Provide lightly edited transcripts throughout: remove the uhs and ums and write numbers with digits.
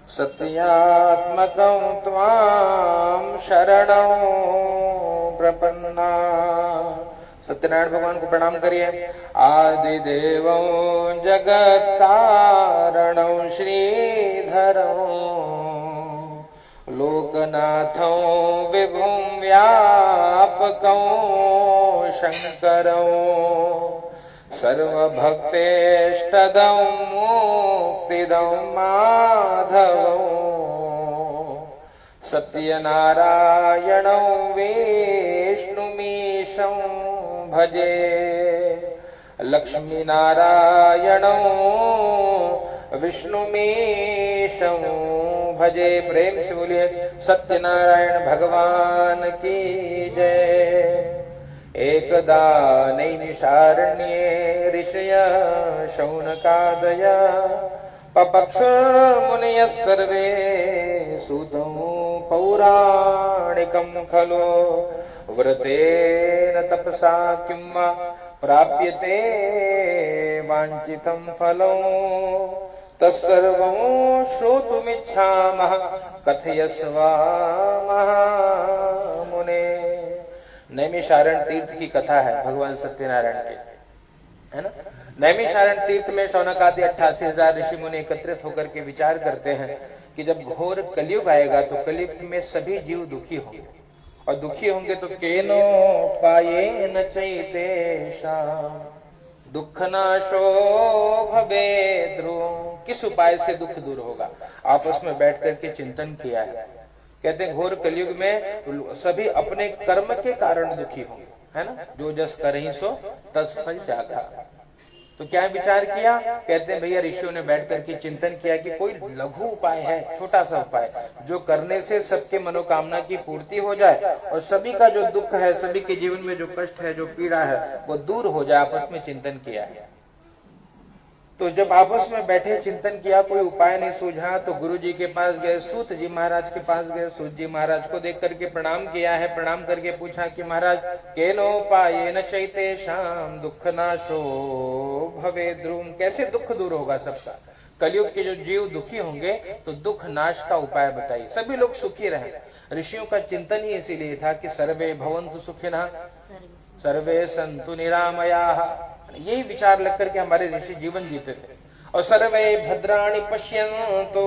सत्यात्मकं त्वां शरणं प्रपन्ना। सत्यनारायण भगवान को प्रणाम करिए। आदिदेवं जगत्कारणं श्रीधरं लोकनाथं विभुं व्यापकं शंकरं सर्वभक्तेष्टदं मुक्तिदं माधवं सत्यनारायणं विष्णुमीशं भजे। लक्ष्मीनारायणं विष्णुमीशं भजे। प्रेम से बोलिए सत्यनारायण भगवान की जय। एकदा नैमिषारण्ये ऋषयः शौनकादयः पपक्ष मुनयः सर्वे सूतं पौराणिकं खलु व्रतेन तपसा किं वा प्राप्यते वाञ्छितं फलं तत्सर्वं श्रोतुमिच्छामः कथयस्व महामुने। नैमिषारण्य तीर्थ की कथा है भगवान सत्यनारायण के, है ना। नैमिषारण्य तीर्थ में शौनक आदि 88,000 ऋषि मुनि एकत्रित होकर के विचार करते हैं कि जब घोर कलयुग आएगा तो कलयुग में सभी जीव दुखी होंगे, और दुखी होंगे तो केनो पायेन चैतेषां दुःखनाशो भवेद् ध्रुवं। किस उपाय से दुख दूर होगा? आपस में बैठ करके चिंतन किया है। कहते हैं घोर कलयुग में सभी अपने कर्म के कारण दुखी होंगे, है ना। जो जस करहि सो तस फल जागा। तो क्या विचार किया? कहते हैं भैया ऋषियों ने बैठ करके चिंतन किया कि कोई लघु उपाय है, छोटा सा उपाय जो करने से सबके मनोकामना की पूर्ति हो जाए और सभी का जो दुख है, सभी के जीवन में जो कष्ट है, जो पीड़ा है, वो दूर हो जाए। आपस में चिंतन किया है। तो जब आपस में बैठे चिंतन किया, कोई उपाय नहीं सूझा, तो गुरु जी के पास गए, सूत जी महाराज के पास गए। सूत जी महाराज को देख करके प्रणाम किया है। प्रणाम करके पूछा कि महाराज केनोपायेन चैतेषां दुःखनाशो भवेद् ध्रुवं। कैसे दुख दूर होगा सबका? कलयुग के जो जीव दुखी होंगे तो दुख नाश का उपाय बताइए, सभी लोग सुखी रहे। ऋषियों का चिंतन ही इसीलिए था कि सर्वे भवन्तु सुखिनः सर्वे सन्तु निरामयाः। यही विचार लग करके हमारे ऋषि जीवन जीते थे। और सर्वे भद्राणि पश्यन्तु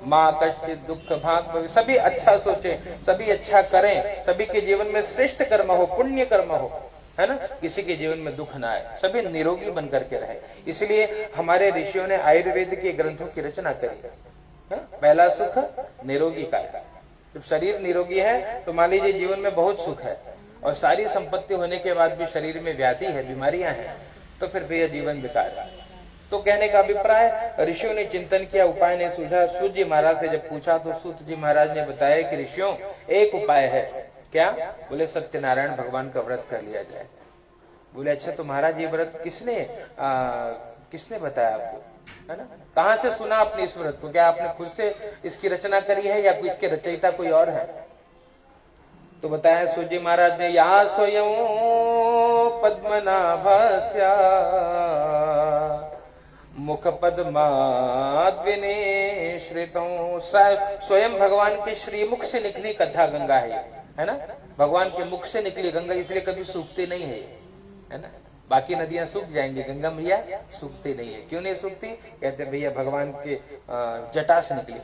मा कश्चित् दुःख भाग् भवेत्। सभी अच्छा सोचे, सभी अच्छा करें, सभी के जीवन में श्रेष्ठ कर्म हो, पुण्य कर्म हो, है ना। किसी के जीवन में दुख ना आए, सभी निरोगी बन करके रहे। इसलिए हमारे ऋषियों ने आयुर्वेद के ग्रंथों की रचना करी है। पहला सुख निरोगी का। जब शरीर निरोगी है तो मान लीजिए जीवन में बहुत सुख है, और सारी संपत्ति होने के बाद भी शरीर में व्याधि है, बीमारियां हैं, तो फिर यह जीवन बेकार है। तो कहने का अभिप्राय, ऋषियों ने चिंतन किया, उपाय नहीं सूझा। सूत जी महाराज से जब पूछा तो सूत जी महाराज ने बताया कि ऋषियों एक उपाय है। क्या? बोले सत्यनारायण भगवान का व्रत कर लिया जाए। बोले अच्छा तो महाराज ये व्रत किसने बताया आपको, है ना। कहाँ से सुना आपने इस व्रत को? क्या आपने खुद से इसकी रचना करी है या इसके रचयिता कोई और है? तो बताया सूत जी महाराज ने, या स्वयं पद्मनाभस्य मुख पद्माद्विनिश्रितं। स्वयं भगवान के श्रीमुख से निकली कथा गंगा है ना। भगवान के मुख से निकली गंगा, इसलिए कभी सूखती नहीं है ना। बाकी नदियां सूख जाएंगी, गंगा मैया सूखती नहीं है। क्यों नहीं सूखती? कहते भैया भगवान के जटा से निकली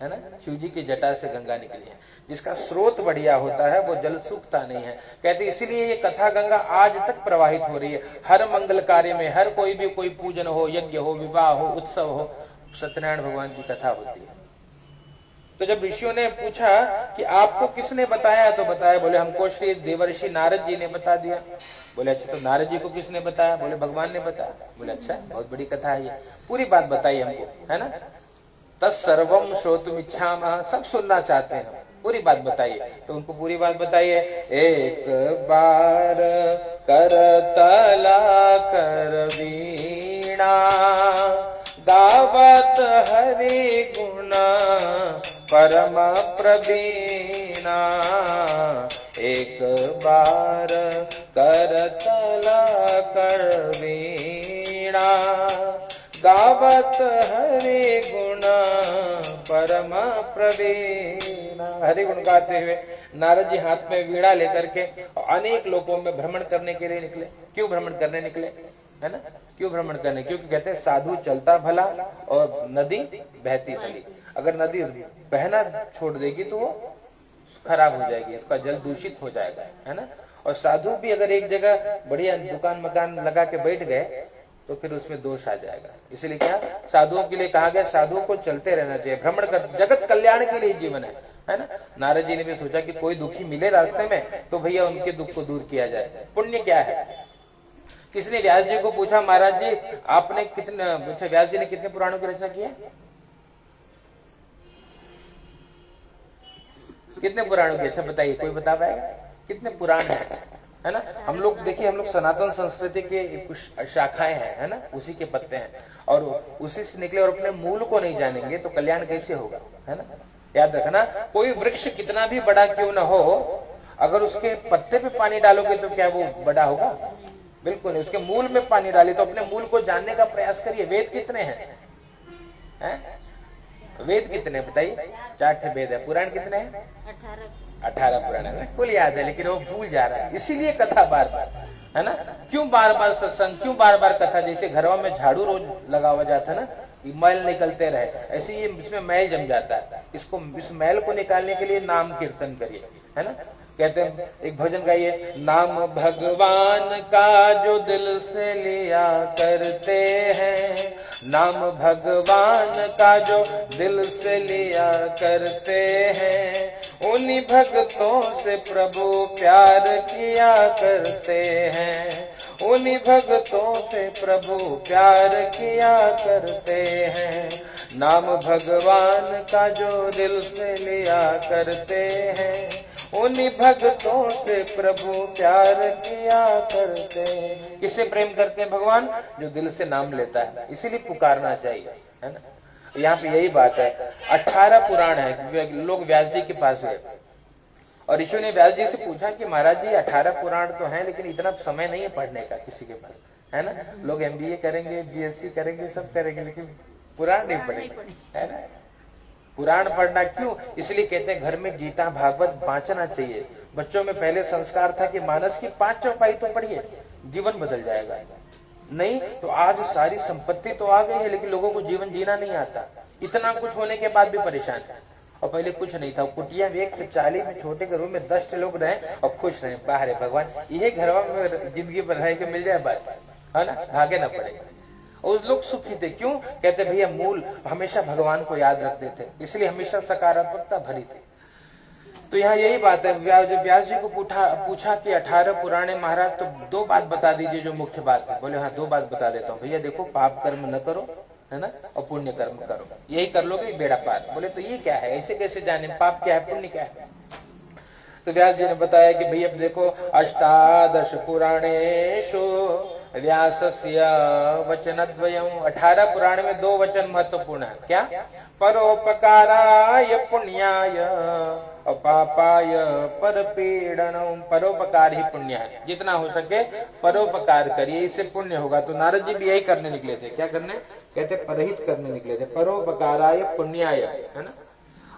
है ना। शिव जी की जटा से गंगा निकली है। जिसका स्रोत बढ़िया होता है वो जल सूखता नहीं है। कहते इसीलिए ये कथा गंगा आज तक प्रवाहित हो रही है। हर मंगल कार्य में, हर कोई भी कोई पूजन हो, यज्ञ हो, विवाह हो, उत्सव हो, सत्यनारायण भगवान की कथा होती है। तो जब ऋषियों ने पूछा कि आपको किसने बताया, तो बताया, बोले हमको श्री देवर्षि नारद जी ने बता दिया। बोले अच्छा तो नारद जी को किसने बताया? बोले भगवान ने बताया। बोले अच्छा बहुत बड़ी कथा है ये, पूरी बात बताइए हमको, है ना। तत्सर्वं श्रोतुमिच्छामः। सब सुनना चाहते हैं, पूरी बात बताइए। तो उनको पूरी बात बताइए। एक बार करतला कर वीणा गावत हरि गुण परम प्रवीणा। एक बार करतला कर वीणा गावत हरि गुण परम प्रवीण। हरि गुण गाते हुए नारद जी हाथ में वीणा लेकर के अनेक लोकों में भ्रमण करने के लिए निकले। क्यों भ्रमण करने निकले, है ना? क्यों भ्रमण करने? क्योंकि कहते हैं साधु चलता भला और नदी बहती भली। अगर नदी बहना छोड़ देगी तो वो खराब हो जाएगी, उसका जल दूषित हो जाएगा, है ना? और साधु भी अगर एक जगह बढ़िया दुकान मकान लगा के बैठ गए तो फिर उसमें दोष आ जाएगा। इसलिए क्या साधुओं के लिए कहा गया, साधुओं को चलते रहना चाहिए, भ्रमण कर, जगत कल्याण के लिए जीवन है ना? नारद जी ने भी सोचा कि कोई दुखी मिले रास्ते में तो भैया उनके दुख को दूर किया जाए। पुण्य क्या है? किसने व्यास जी को पूछा, महाराज जी आपने कितने, व्यास जी ने कितने पुराणों की रचना की है? कितने पुराणों की? अच्छा बताइए, कोई बता पाएगा कितने पुराण है ना? हम लोग देखिए, हम लोग सनातन संस्कृति के कुछ शाखाएं हैं, है ना? उसी के पत्ते हैं और उसी से निकले, और अपने मूल को नहीं जानेंगे तो कल्याण कैसे होगा, है ना? याद रखना, कोई वृक्ष कितना भी बड़ा क्यों ना हो, अगर उसके पत्ते पे पानी डालोगे तो क्या वो बड़ा होगा? बिल्कुल नहीं। उसके मूल में पानी डाले तो अपने मूल को जानने का प्रयास करिए। वेद कितने हैं? वेद कितने बताइए? 4 वेद है। पुराण कितने हैं? 18 पुराण है। कुल याद है लेकिन वो भूल जा रहा है, इसीलिए कथा बार बार, है ना? क्यों बार बार सत्संग, क्यों बार बार कथा? जैसे घरों में झाड़ू रोज लगा हुआ जाता है ना, मैल निकलते रहे, ऐसे ही इसमें मैल जम जाता है। इसको, इस मैल को निकालने के लिए नाम कीर्तन करिए, है ना? कहते हैं एक भजन गाइए, नाम भगवान का जो दिल से लिया करते हैं, नाम भगवान का जो दिल से लिया करते हैं, उन्हीं भक्तों से प्रभु प्यार किया करते हैं, उन्हीं भक्तों से प्रभु प्यार किया करते हैं। नाम भगवान का जो दिल से लिया करते हैं, उन्हीं भक्तों से प्रभु प्यार किया करते हैं। किससे प्रेम करते हैं भगवान? जो दिल से नाम लेता है, इसीलिए पुकारना चाहिए, है ना? यहाँ पे यही बात है। 18 पुराण है। लोग व्यास जी के पास गए और ऋषि ने व्यास जी से पूछा कि महाराज जी 18 पुराण तो हैं लेकिन इतना समय नहीं है पढ़ने का किसी के पास, है ना? लोग MBA करेंगे, BSc करेंगे, सब करेंगे लेकिन पुराण नहीं पढ़ेंगे, है ना? पुराण पढ़ना क्यों? इसलिए कहते हैं घर में गीता भागवत बांचना चाहिए। बच्चों में पहले संस्कार था कि मानस की 5 चौपाई तो पढ़िए, जीवन बदल जाएगा। नहीं तो आज सारी संपत्ति तो आ गई है लेकिन लोगों को जीवन जीना नहीं आता। इतना कुछ होने के बाद भी परेशान है। और पहले कुछ नहीं था, कुटिया में 1 चाली में छोटे घरों में 10 लोग रहे और खुश रहे। बाहर है भगवान, यही घरवा में जिंदगी पर रह के मिल जाए बस, है ना? भागे ना पड़े। उस लोग सुखी थे। क्यों? कहते भैया मूल हमेशा भगवान को याद रखते थे, इसलिए हमेशा सकारात्मकता भरी थी। तो यहाँ यही बात है। व्यास जी को पूछा कि 18 पुराने महाराज तो 2 बात बता दीजिए जो मुख्य बात है। बोले हाँ 2 बात बता देता हूँ। भैया देखो, पाप कर्म न करो, है ना, और पुण्य कर्म करो, यही कर लोगे बेड़ा पार। बोले तो ये क्या है, ऐसे कैसे जाने पाप क्या है पुण्य क्या है? तो व्यास जी ने बताया कि भैया देखो, 18 पुराणेषु व्यासस्य वचनद्वयम्। 18 पुराण में 2 वचन महत्वपूर्ण है। क्या? परोपकाराय पुण्याय और पापाय परपीडनम्। परोपकार ही पुण्य है, जितना हो सके परोपकार करिए, इससे पुण्य होगा। तो नारद जी भी यही करने निकले थे। क्या करने? कहते परहित करने निकले थे। परोपकाराय पुण्याय, है ना?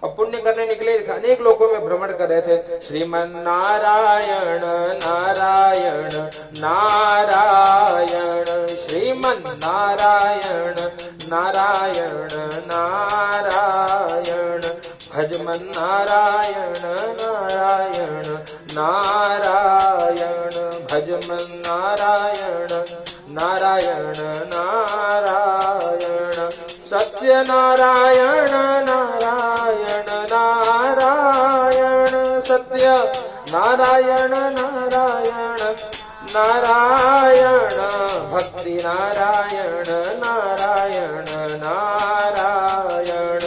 और पुण्य करने निकले, अनेक लोगों में भ्रमण कर रहे थे। श्रीमन नारायण नारायण नारायण, श्रीमन नारायण नारायण नारायण, भजमन नारायण नारायण नारायण, भजमन नारायण नारायण नारायण, सत्य नारायण नारायण नारायण, सत्य नारायण नारायण नारायण, भक्ति नारायण नारायण नारायण,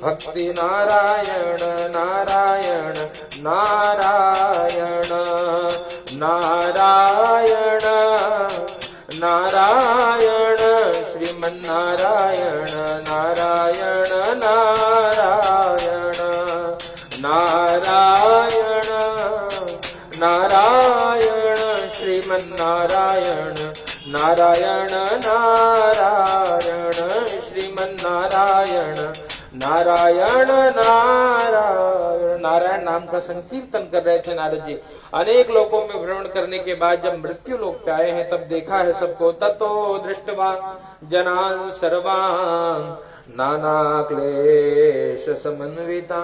भक्ति नारायण नारायण नारायण नारायण नारायण, श्रीमन नारायण नारायण नारायण नारायण नारायण, श्रीमन नारायण नारायण नारायण श्रीमन्नारायण नारायण नारायण। नारायण नाम का संकीर्तन कर रहे थे नारद जी। अनेक लोकों में भ्रमण करने के बाद जब मृत्यु लोक पे आए हैं तब देखा है सबको। ततो दृष्टवा जनान् सर्वान् नाना क्लेश समन्विता।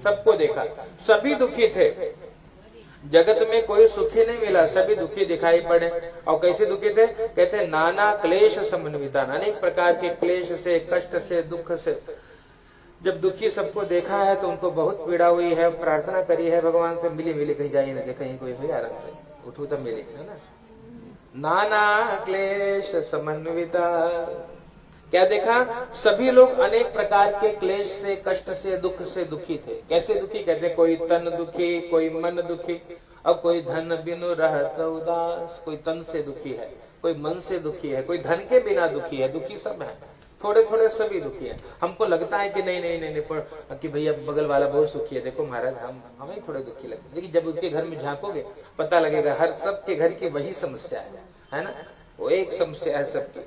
सबको देखा, सभी दुखी थे। जगत में कोई सुखी नहीं मिला, सभी दुखी दिखाई पड़े। और कैसे दुखी थे? कहते नाना क्लेश समन्विता, अनेक प्रकार के क्लेश से, कष्ट से, दुख से। जब दुखी सबको देखा है तो उनको बहुत पीड़ा हुई है। प्रार्थना करी है भगवान से, मिली मिली कहीं जाइए ना, कहीं कोई हो यार उठू तब मिली, है ना। नाना क्लेश समन्विता, क्या देखा? सभी लोग अनेक प्रकार के क्लेश से, कष्ट से, दुख से दुखी थे। कैसे दुखी? कहते कोई तन दुखी, कोई मन दुखी, अब कोई धन बिनु रहत उदास। कोई तन से दुखी है, कोई मन से दुखी है, कोई धन के बिना दुखी है। दुखी सब है, थोड़े थोड़े सभी दुखी है। हमको लगता है कि नहीं नहीं नहीं, नहीं कि भैया बगल वाला बहुत सुखी है, देखो महाराज हमें थोड़े दुखी लगते, लेकिन जब उसके घर में झांकोगे पता लगेगा हर सबके घर की वही समस्या है ना। वो एक समस्या है सबकी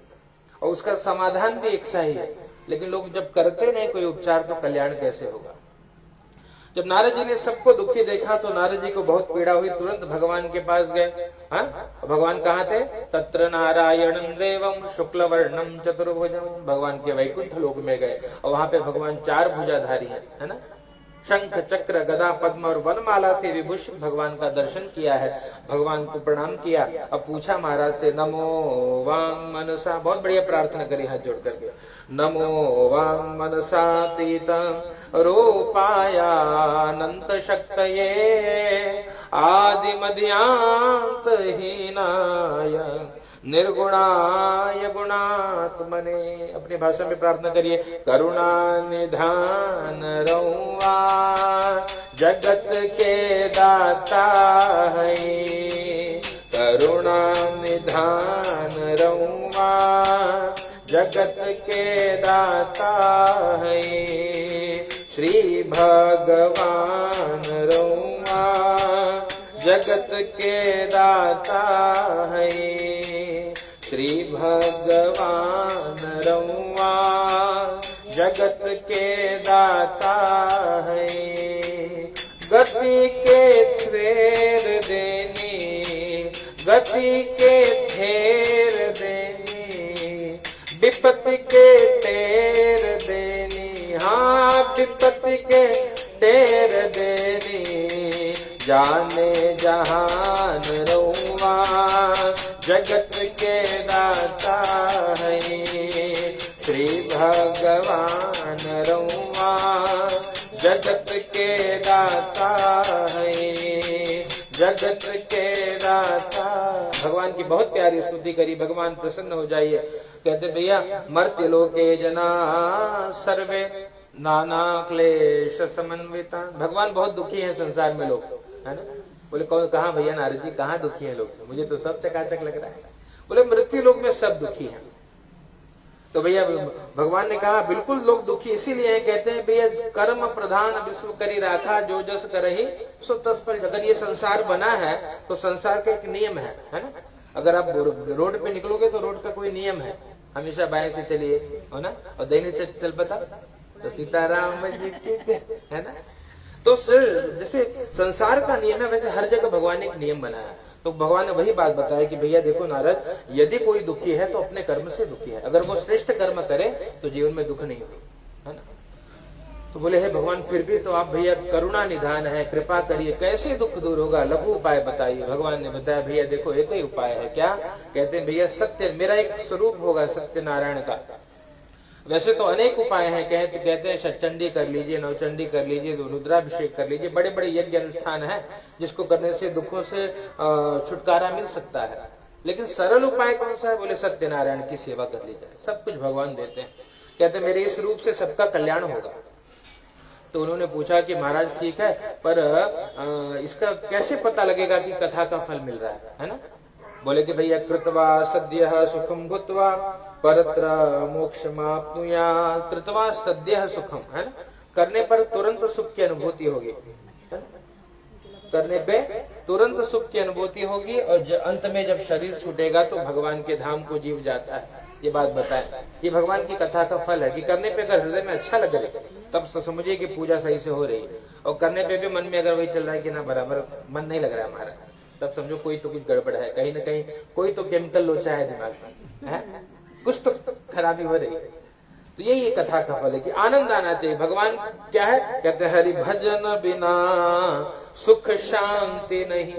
और उसका समाधान भी एक सा ही है। लेकिन लोग जब करते नहीं कोई उपचार तो कल्याण कैसे होगा। जब नारद जी ने सबको दुखी देखा तो नारद जी को बहुत पीड़ा हुई। तुरंत भगवान के पास गए। हाँ, भगवान कहाँ थे? तत्र नारायणं देवं शुक्ल वर्णम चतुर्भुजम। भगवान के वैकुंठ लोक में गए और वहां पे भगवान 4 भुजाधारी है ना। शंख चक्र गदा पद्म और वनमाला से विभूषित भगवान का दर्शन किया है। भगवान को प्रणाम किया और पूछा महाराज से, नमो वांग मनसा। बहुत बढ़िया प्रार्थना करी हाथ जोड़ करके। नमो वांग मनसातीतं रूपायानंत शक्तये आदि मध्यांत हीनाय निर्गुणाय गुणात्मने। अपनी भाषा में प्रार्थना करिए। करुणा निधान रहुआ जगत के दाता है, करुणा निधान रहुआ जगत के दाता है। श्री भगवान रहुआ जगत के दाता है, श्री भगवान रहुआ जगत के दाता है। गति के थेर देनी, गति के थेर देनी, विपत्ति के टेर देनी। हाँ, विपत्ति के टेर देनी, जाने जहान रहुआ जगत के दाता है। श्री भगवान रहुआ जगत के दाता है, जगत के दाता। भगवान की बहुत प्यारी स्तुति करी। भगवान प्रसन्न हो जाइए। कहते भैया मर्त्य लोके जना सर्वे नाना क्लेश समन्विता। भगवान बहुत दुखी है संसार में लोग, है ना। बोले कौन? कहाँ भैया नारद जी, कहाँ दुखी है लोग? मुझे तो सब चकाचक लग रहा है। बोले मृत्यु लोक में सब दुखी हैं। तो भैया भगवान ने कहा बिल्कुल लोग दुखी इसीलिए हैं। कहते हैं भैया कर्म प्रधान विश्व करी राखा जो जस करहि सो तस पर। अगर ये संसार बना है तो संसार का एक नियम है ना। अगर आप रोड पे निकलोगे तो रोड का कोई नियम है, हमेशा बाएं से चलिए, है ना। और दाहिने से चल पता तो सीताराम जी के, है ना। तो जैसे संसार का नियम है वैसे हर जगह भगवान ने एक नियम बनाया। तो भगवान ने वही बात बताया कि भैया देखो नारद, यदि कोई दुखी है तो अपने कर्म से दुखी है। अगर वो श्रेष्ठ कर्म करे तो जीवन में दुख नहीं होगा, है ना। तो बोले हे भगवान फिर भी तो आप भैया करुणा निधान है, कृपा करिए, कैसे दुख दूर होगा, लघु उपाय बताइए। भगवान ने बताया भैया देखो एक ही उपाय है। क्या? कहते हैं भैया सत्य, मेरा एक स्वरूप होगा सत्यनारायण का। वैसे तो अनेक उपाय हैं। कहते हैं षटचंडी कर लीजिए, नवचंडी कर लीजिए, रुद्राभिषेक कर लीजिए, बड़े बड़े यज्ञ अनुष्ठान है जिसको करने से दुखों से छुटकारा मिल सकता है। लेकिन सरल उपाय कौन सा है? बोले सत्यनारायण की सेवा कर ली जाए, सब कुछ भगवान देते हैं। कहते मेरे इस रूप से सबका कल्याण होगा। तो उन्होंने पूछा कि महाराज ठीक है, पर इसका कैसे पता लगेगा कि कथा का फल मिल रहा है ना। बोले कि भैया कृत्वा सद्यः सुखम भूत्वा परत्र मोक्षमाप्नुयात्। कृत्वा सद्यः सुखम, है ना। करने पर तुरंत सुख की अनुभूति होगी, करने पे तुरंत सुख की अनुभूति होगी और अंत में जब शरीर छूटेगा तो भगवान के धाम को जीव जाता है। ये बात बताएं, ये भगवान की कथा का फल है कि करने पे अगर हृदय में अच्छा लग रहा है तब समझिए कि पूजा सही से हो रही है, और करने पे भी मन में अगर वही चल रहा है कि ना बराबर मन नहीं लग रहा है हमारा, तब समझो कोई तो कुछ गड़बड़ है, कहीं ना कहीं कोई तो केमिकल लोचा है दिमाग में, है कुछ तो खराबी हो रही है। तो यही कथा का फल है कि आनंद आना चाहिए। भगवान क्या है, कहते हैं हरि भजन बिना सुख शांति नहीं,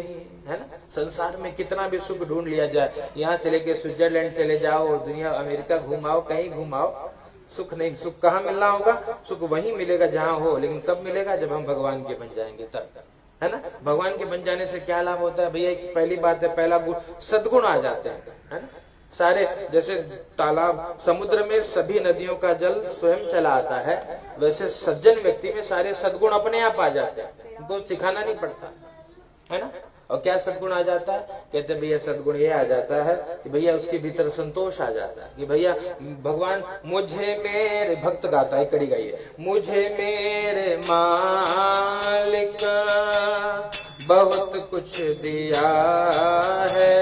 है ना। संसार में कितना भी सुख ढूंढ लिया जाए, यहाँ से लेके स्विट्जरलैंड चले जाओ, दुनिया अमेरिका घुमाओ, कहीं घुमाओ, सुख नहीं। सुख कहाँ मिलना होगा, सुख वहीं मिलेगा जहाँ हो, लेकिन कब मिलेगा, जब हम भगवान के बन जाएंगे तब, है ना। भगवान के बन जाने से क्या लाभ होता है भैया, पहली बात है, पहला गुण सद्गुण आ जाते हैं, है ना। सारे जैसे तालाब समुद्र में सभी नदियों का जल स्वयं चला आता है, वैसे सज्जन व्यक्ति में सारे सद्गुण अपने आप आ जाते हैं, उनको सिखाना नहीं पड़ता, है ना। और क्या सद्गुण आ जाता है, कहते भैया सद्गुण ये आ जाता है कि भैया उसके भीतर संतोष आ जाता है कि भैया भगवान मुझे मेरे भक्त गाता है, कड़ी गाइए, मुझे मेरे मालिक बहुत कुछ दिया है,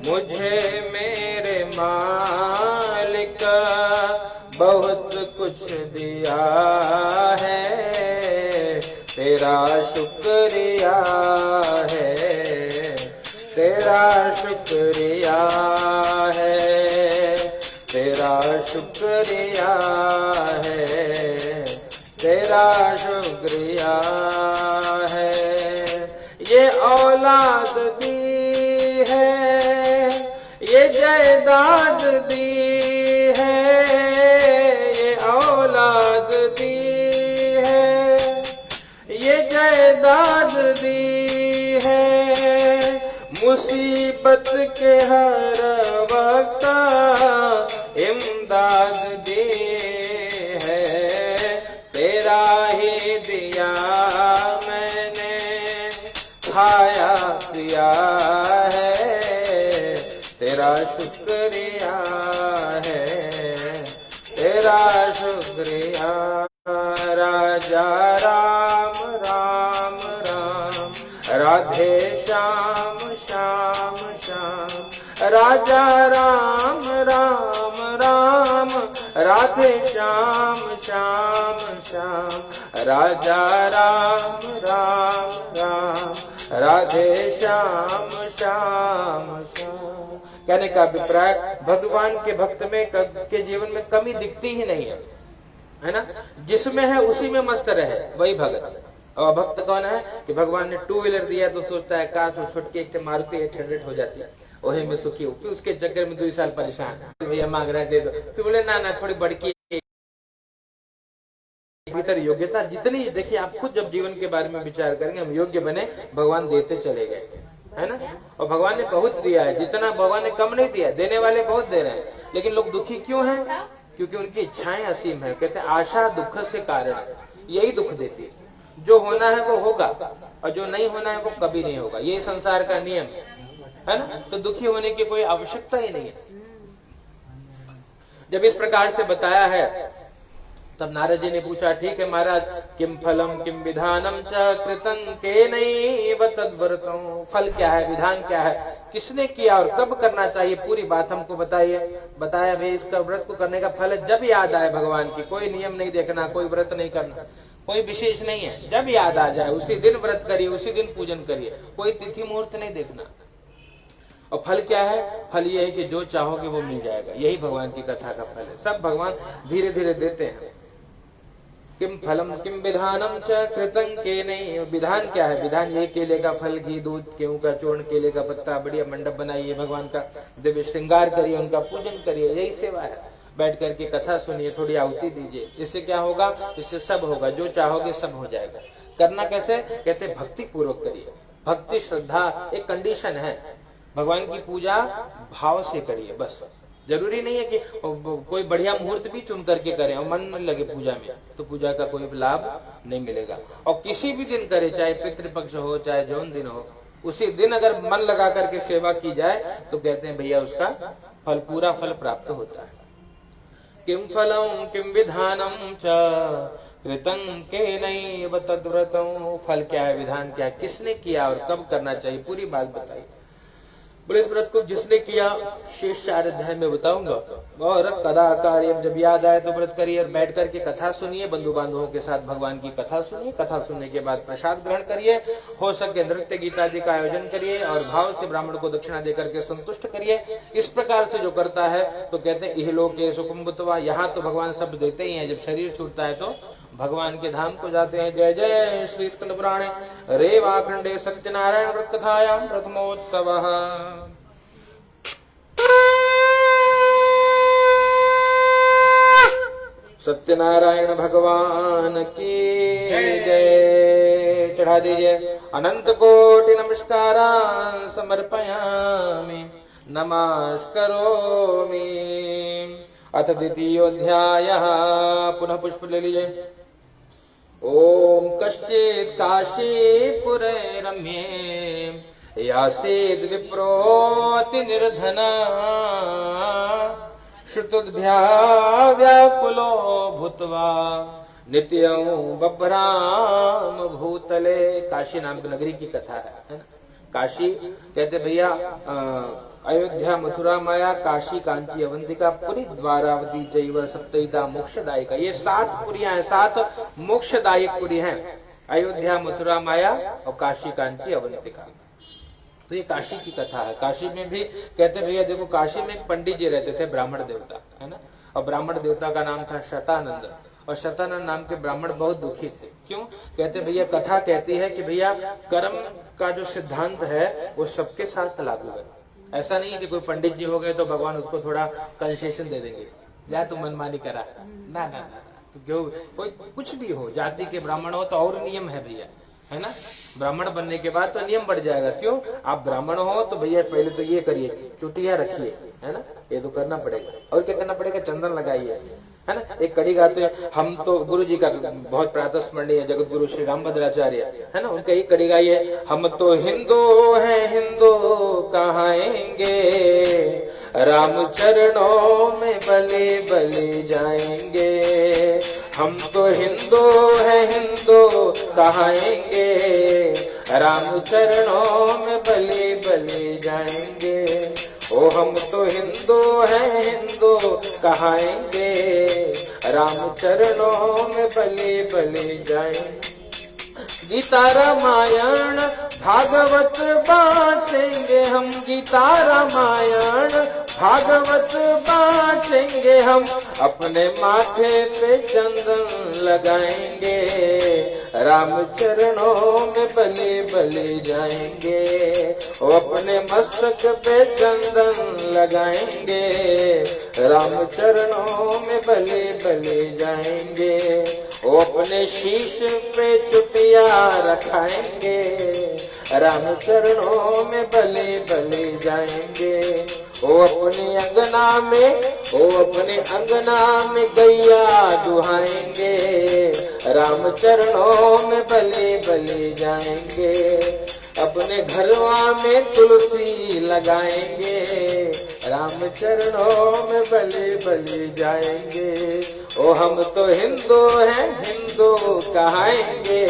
मुझे मेरे मालिक बहुत कुछ दिया है, तेरा शुक्रिया है, तेरा शुक्रिया है, तेरा शुक्रिया है, तेरा शुक्रिया है। ये औलाद दी है, ये जायदाद दी है, ये औलाद दी है, ये जायदाद दी है, मुसीबत के हर वक्त इमदाद दी है, तेरा ही दिया मैंने खाया पिया है, तेरा शुक्रिया है, तेरा शुक्रिया। राजा राम राम राम, राधे श्याम श्याम श्याम, राजा राम राम राम, राधे श्याम श्याम श्याम, राजा राम राम राम, राधे श्याम श्याम श्याम। कहने का अभिप्राय, भगवान के भक्त में के जीवन में कमी दिखती ही नहीं है ना। जिसमें है उसी में मस्त रहे, वही भगत। और भक्त कौन है कि भगवान ने 2 व्हीलर दिया तो सोचता है काश वो छुटकी एक मारुति 800 हो जाती है, वही में सुखी हो, फिर उसके चक्कर में 2 साल परेशान, भैया मांग रहे दे दो, फिर बोले ना ना थोड़ी बड़की भीतर योग्यता जितनी, देखिए आप खुद जब जीवन के बारे में विचार करेंगे, हम योग्य बने, भगवान देते चले गए, है ना। और भगवान ने बहुत दिया है, जितना भगवान ने कम नहीं दिया, देने वाले बहुत दे रहे हैं, लेकिन लोग दुखी क्यों हैं, क्योंकि उनकी इच्छाएं असीम है। कहते हैं आशा दुख से कारण, यही दुख देती है। जो होना है वो होगा और जो नहीं होना है वो कभी नहीं होगा, यही संसार का नियम है ना। तो दुखी होने की कोई आवश्यकता ही नहीं है। जब इस प्रकार से बताया है तब नारद जी ने पूछा, ठीक है महाराज, किम फलम किम विधानम च कृतं केनैव तद्व्रतं, फल क्या है, विधान क्या है, किसने किया और कब करना चाहिए, पूरी बात हमको बताइए। बताया भाई इसका व्रत को करने का फल है जब याद आए भगवान की, कोई नियम नहीं देखना, कोई व्रत नहीं करना, कोई विशेष नहीं है, जब याद आ जाए उसी दिन व्रत करिए, उसी दिन पूजन करिए, कोई तिथि मुहूर्त नहीं देखना। और फल क्या है, फल ये है कि जो चाहोगे वो मिल जाएगा, यही भगवान की कथा का फल है। सब भगवान धीरे धीरे देते हैं। किम फलम किम विधानम च कृतं केनैव, विधान क्या है, विधान ये केले का फल, घी दूध गेहूं का चूर्ण, केले का पत्ता, बढ़िया मंडप बनाइए, भगवान का दिव्य श्रृंगार करिए, उनका पूजन करिए, यही सेवा है। बैठ करके कथा सुनिए, थोड़ी आहुति दीजिए, इससे क्या होगा, इससे सब होगा, जो चाहोगे सब हो जाएगा। करना कैसे, कहते भक्ति पूर्वक करिए। भक्ति श्रद्धा एक कंडीशन है, भगवान की पूजा भाव से करिए बस। जरूरी नहीं है कि कोई बढ़िया मुहूर्त भी चुन करके करें और मन न लगे पूजा में, तो पूजा का कोई लाभ नहीं मिलेगा। और किसी भी दिन करे, चाहे पितृपक्ष हो चाहे जौन दिन हो, उसी दिन अगर मन लगा करके सेवा की जाए तो कहते हैं भैया उसका फल, पूरा फल प्राप्त होता है। किम फलम किम विधानम च कृतं केनैव तद्व्रतं, फल क्या है, विधान क्या है, किसने किया और कब करना चाहिए, पूरी बात बताई। बोले इस व्रत को जिसने किया शेष 4 अध्याय में बताऊंगा। और कदा कार्यम, जब याद आए तो व्रत करिए और बैठ करके कथा सुनिए, बंधु बांधवों के साथ भगवान की कथा सुनिए। कथा सुनने के बाद प्रसाद ग्रहण करिए, हो सके नृत्य गीत आदि का आयोजन करिए और भाव से ब्राह्मण को दक्षिणा देकर के संतुष्ट करिए। इस प्रकार से जो करता है तो कहते हैं इहलोके सुखम भूत्वा, यहाँ तो भगवान सब देते ही हैं, जब शरीर छूटता है तो भगवान के धाम को जाते हैं। जय जय श्री स्कंद पुराणे रेवाखंडे सत्यनारायण व्रत कथायां प्रथमोत्सवः। सत्यनारायण भगवान की जय। चढ़ा दीजिए। अनंत कोटि नमस्कारान् समर्पयामि नमस्करोमि। अथ द्वितीयोऽध्यायः। पुनः पुष्प ले लीजिए। ओम कश्चित् काशीपुरे रम्ये यासीद् विप्रोऽति निर्धना श्रुतुद्भ्या व्याकुलो भूत्वा नित्यं बभ्राम भूतले। काशी नाम की नगरी की कथा है ना। काशी कहते भैया अयोध्या मथुरा माया काशी कांची अवंतिका पुरी द्वारावती चैव सप्तैता मोक्षदायिका। ये 7 पुरियां हैं, 7 मोक्षदायक पुरी हैं। अयोध्या मथुरा माया और काशी कांची अवंतिका। तो ये काशी की कथा है। काशी में भी कहते भैया देखो, काशी में एक पंडित जी रहते थे, ब्राह्मण देवता है ना। और ब्राह्मण देवता का नाम था शतानंद। और शतानंद नाम के ब्राह्मण बहुत दुखी थे। क्यों? कहते भैया कथा कहती है कि भैया कर्म का जो सिद्धांत है वो सबके साथ लागू है। ऐसा नहीं है कि कोई पंडित जी हो गए तो भगवान उसको थोड़ा कंसेशन दे देंगे, या तो मनमानी करा ना ना ना। तो क्यों कोई कुछ भी हो, जाति के ब्राह्मण हो तो और नियम है भैया, है ना। ब्राह्मण बनने के बाद तो नियम बढ़ जाएगा। क्यों? आप ब्राह्मण हो तो भैया पहले तो ये करिए, चुटिया रखिए, है ना, ये तो करना पड़ेगा। और क्या करना पड़ेगा? चंदन लगाइए, है ना। एक कड़ी गाते हैं हम तो, गुरु जी का बहुत प्रातः स्मरणीय जगत गुरु श्री रामभद्राचार्य है ना, उनका एक कड़ी गाइए। हम तो हिंदू हैं, हिंदू कहाएंगे, राम चरणों में बलि बलि जाएंगे। हम तो हिंदू हैं, हिंदू कहाएंगे, राम चरणों में बलि बलि जाएंगे। ओ हम तो हिंदू हैं, हिंदू कहाएंगे, राम चरणों में बलि बलि जाएंगे। गीता रामायण भागवत बाँचेंगे हम, गीता रामायण भागवत बाँचेंगे हम। अपने माथे पे चंदन लगाएंगे, राम चरणों में बलि बलि जाएंगे। वो अपने मस्तक पे चंदन लगाएंगे, राम चरणों में बलि बलि जाएंगे। वो अपने शीश पे चुटिया रखाएंगे, राम चरणों में बलि बलि जाएंगे। वो अपने अंगना में, वो अपने अंगना में गैया दुहाएंगे, राम चरणों में बलि बलि जाएंगे। अपने घरवा में तुलसी लगाएंगे, राम चरणों में बलि बलि जाएंगे। ओ हम तो हिंदू हैं, हिंदू कहाएंगे,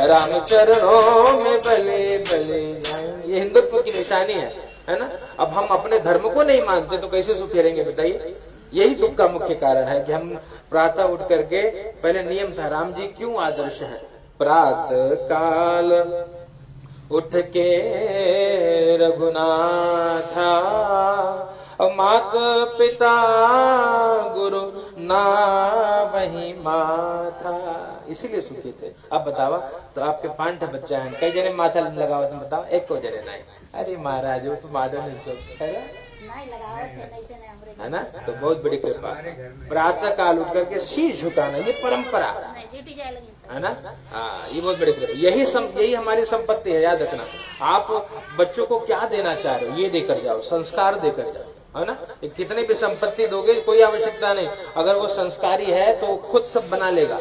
राम चरणों में बलि बलि जाएंगे। ये हिंदुत्व की निशानी है ना। अब हम अपने धर्म को नहीं मानते तो कैसे सुखी रहेंगे बताइए। यही दुख का मुख्य कारण है कि हम प्रातः उठ करके, पहले नियम था, राम जी क्यों आदर्श है, प्रातः काल उठ के रघुनाथा, मात पिता गुरु ना वही माथा, इसीलिए सुखी थे। अब बतावा तो आपके 5 बच्चा है, कई जने माथा लगाओ, तुम बताओ एक को जने नहीं। अरे महाराज वो तो माधव नहीं सोचते है ना। तो बहुत बड़ी कृपा। प्रातः काल उठ करके शीश झुकाना, ये परंपरा है ना। हाँ, ये बहुत बड़ी कृपा। यही हमारी संपत्ति है, याद रखना। आप बच्चों को क्या देना चाह रहे हो, ये देकर जाओ, संस्कार देकर जाओ, है ना। कितनी भी संपत्ति दोगे कोई आवश्यकता नहीं, अगर वो संस्कारी है तो खुद सब बना लेगा,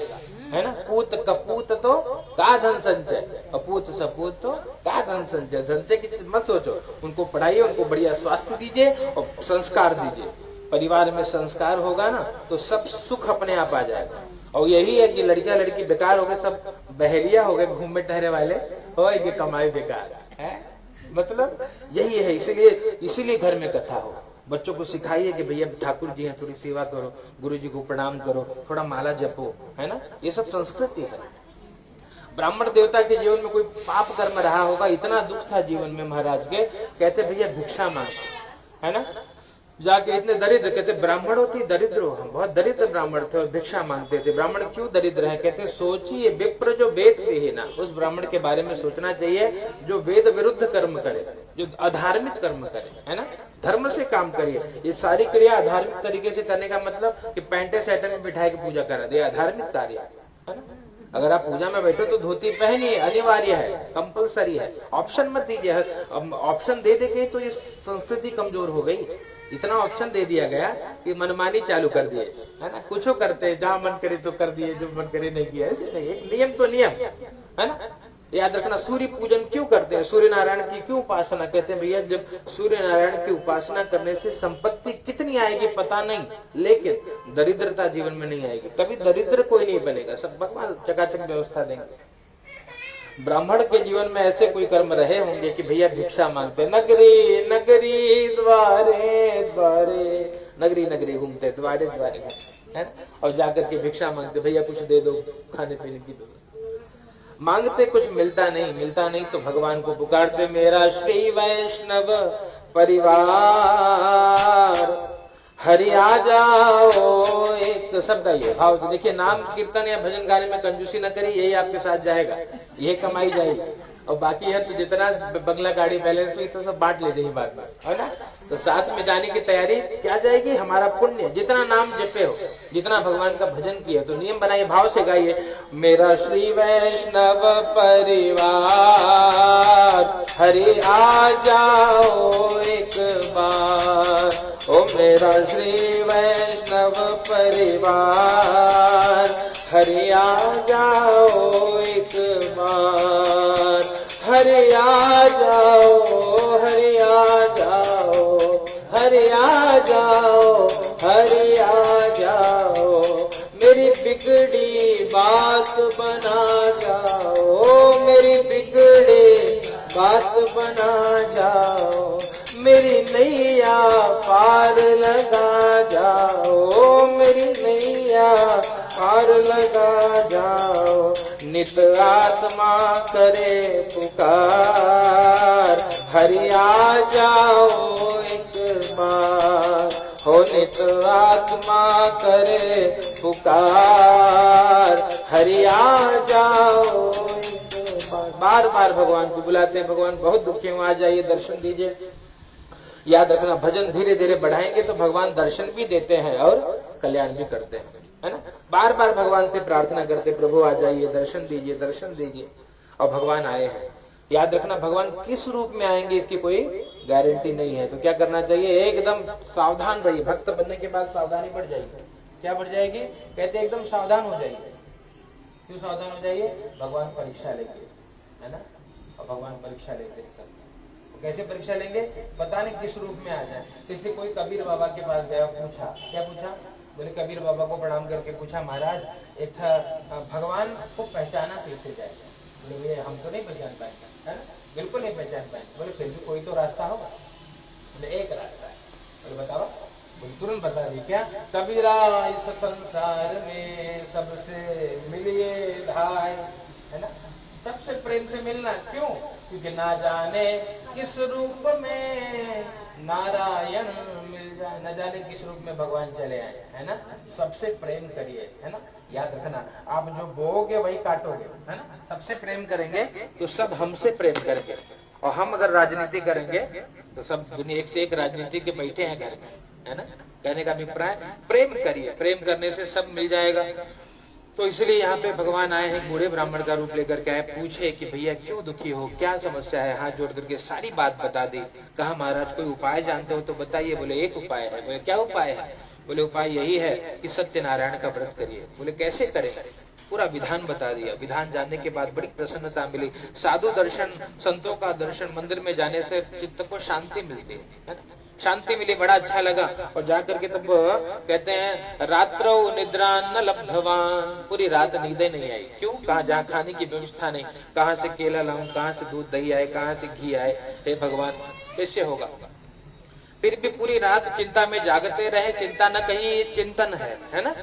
है ना। पूत कपूत तो का धन संचय, अपूत सपूत तो का धन संचय। संचय की मत सोचो, उनको पढ़ाइए, उनको बढ़िया स्वास्थ्य दीजिए और संस्कार दीजिए। परिवार में संस्कार होगा ना तो सब सुख अपने आप आ जाएगा। और यही है कि लड़कियां लड़की बेकार हो गए, सब बहेलिया हो गए, घूम में ठहरे वाले हो, ये कमाई बेकार है। मतलब यही है। इसीलिए घर में कथा हो, बच्चों को सिखाइए कि भैया ठाकुर जी हैं, थोड़ी सेवा करो, गुरु जी को प्रणाम करो, थोड़ा माला जपो, है ना, ये सब संस्कृति है। ब्राह्मण देवता के जीवन में कोई पाप कर्म रहा होगा, इतना दुख था जीवन में महाराज के, कहते भैया भिक्षा मांग, है ना, जाके इतने दरिद्र, कहते ब्राह्मणों की दरिद्र हो, हम बहुत दरिद्र ब्राह्मण थे और भिक्षा मांगते थे। ब्राह्मण क्यों दरिद्र है, कहते सोचिए विप्र जो वेद विहीना, उस ब्राह्मण के बारे में सोचना चाहिए जो वेद विरुद्ध कर्म करे, जो अधार्मिक कर्म करे, है ना, धर्म से काम करिए। ये सारी क्रिया अधार्मिक तरीके से करने का मतलब कि पैंटे सेटे में बिठाए के पूजा करा दे, अधार्मिक कार्य है ना। अगर आप पूजा में बैठो तो धोती पहनिए, अनिवार्य है, कंपलसरी है, ऑप्शन मत दीजिए। ऑप्शन दे के तो ये संस्कृति कमजोर हो गई। इतना ऑप्शन दे दिया गया कि मनमानी चालू कर दिए, है ना, कुछ करते, जहां मन करे तो कर दिए, जो मन करे नहीं किया, ऐसे नहीं। एक नियम तो नियम है ना। याद रखना, सूर्य पूजन क्यों करते हैं, सूर्य नारायण की क्यों उपासना, कहते हैं भैया जब सूर्य नारायण की उपासना करने से संपत्ति कितनी आएगी पता नहीं, लेकिन दरिद्रता जीवन में नहीं आएगी। कभी दरिद्र कोई नहीं बनेगा, सब भगवान चकाचक व्यवस्था देंगे। ब्राह्मण के जीवन में ऐसे कोई कर्म रहे होंगे कि भैया भिक्षा मांगते, नगरी नगरी द्वारे द्वारे, नगरी नगरी घूमते, द्वारे द्वारे घूमते, है ना, और जाकर के भिक्षा मांगते, भैया कुछ दे दो, खाने पीने की दो, मांगते, कुछ मिलता नहीं तो भगवान को पुकारते, मेरा श्री वैष्णव परिवार हरि आ जाओ। एक शब्द ये भाव तो देखिए, नाम कीर्तन या भजन गाने में कंजूसी न करिए, यही आपके साथ जाएगा, यही कमाई जाएगी। और बाकी है तो जितना बंगला गाड़ी बैलेंस हुई तो सब बांट ले जाइए बाद में, है ना। तो साथ में जाने की तैयारी क्या जाएगी, हमारा पुण्य, जितना नाम जपे हो, जितना भगवान का भजन किया, तो नियम बनाइए, भाव से गाइए, मेरा श्री वैष्णव परिवार हरि आ जाओ एक बार, ओ मेरा श्री वैष्णव परिवार हरि आ जाओ एक बार, हरि आ जाओ, हरि आ जाओ, हरि आ जाओ, हरि आ जाओ, मेरी बिगड़ी बात बना जाओ, मेरी बिगड़ी बात बना जाओ, मेरी नैया पार लगा जाओ, मेरी नैया पार लगा जाओ, नित आत्मा करे पुकार हरि आ जाओ एक बार, हो नित आत्मा करे पुकार हरि आ जाओ एक बार। बार बार भगवान को बुलाते हैं, भगवान बहुत दुखी हूँ, आ जाइए दर्शन दीजिए। याद रखना, भजन धीरे धीरे बढ़ाएंगे तो भगवान दर्शन भी देते हैं और कल्याण भी करते हैं, है ना। बार बार भगवान से प्रार्थना करते, प्रभु आ जाइए, दर्शन दीजिए, दर्शन दीजिए, और भगवान आए हैं। याद रखना, भगवान किस रूप में आएंगे इसकी कोई गारंटी नहीं है, तो क्या करना चाहिए, एकदम सावधान रहिए। भक्त बनने के बाद सावधानी बढ़ जाएगी। क्या बढ़ जाएगी, कहते एकदम सावधान हो जाइए। क्यों सावधान हो जाइए, भगवान परीक्षा लेंगे, है ना, और भगवान परीक्षा लेते हैं। कैसे परीक्षा लेंगे, पता नहीं किस रूप में आ जाए। इसलिए कोई कबीर बाबा के पास गया, पूछा, क्या पूछा, बोले कबीर बाबा को प्रणाम करके पूछा, महाराज एक भगवान को पहचाना कैसे जाए। बोले हम तो नहीं पहचान पाएंगे, है ना, बिल्कुल नहीं पहचान पाएंगे। बोले फिर भी कोई तो रास्ता होगा। बोले एक रास्ता है। बोले बताओ। बोले तुरंत बता दी, क्या, कबीरा इस संसार में सबसे मिलिए भाई, है ना, सबसे प्रेम से मिलना। क्यों, क्योंकि ना जाने किस रूप में नारायण मिल जाए, न जाने किस रूप में भगवान चले आए, है ना। सबसे प्रेम करिए, है ना। याद रखना, आप जो बोओगे वही काटोगे, है ना। सबसे प्रेम करेंगे तो सब हमसे प्रेम करेंगे, और हम अगर राजनीति करेंगे तो सब दुनिया एक से एक राजनीति के बैठे हैं घर में, है ना। कहने का अभिप्राय, प्रेम करिए, प्रेम करने से सब मिल जाएगा। तो इसलिए यहाँ पे भगवान आए हैं, बूढ़े ब्राह्मण का रूप लेकर के आए, पूछे कि भैया क्यों दुखी हो, क्या समस्या है। हाथ जोड़ करके सारी बात बता दी। कहा महाराज कोई उपाय जानते हो तो बताइए। बोले एक उपाय है। बोले क्या उपाय है। बोले उपाय यही है कि सत्यनारायण का व्रत करिए। बोले कैसे करें, पूरा विधान बता दिया। विधान जानने के बाद बड़ी प्रसन्नता मिली। साधु दर्शन, संतों का दर्शन, मंदिर में जाने से चित्त को शांति मिलती है ना। शांति मिली, बड़ा अच्छा लगा। और जाकर के तब कहते हैं रात्रो निद्रा न लब्धवान, पूरी रात नींदें नहीं आई। क्यों? कहाँ, जहाँ खाने की व्यवस्था नहीं, कहाँ से केला लाऊं, कहाँ से दूध दही आए, कहाँ से घी आए, हे भगवान कैसे होगा। फिर भी पूरी रात चिंता में जागते रहे। चिंता न कहीं चिंतन है ना,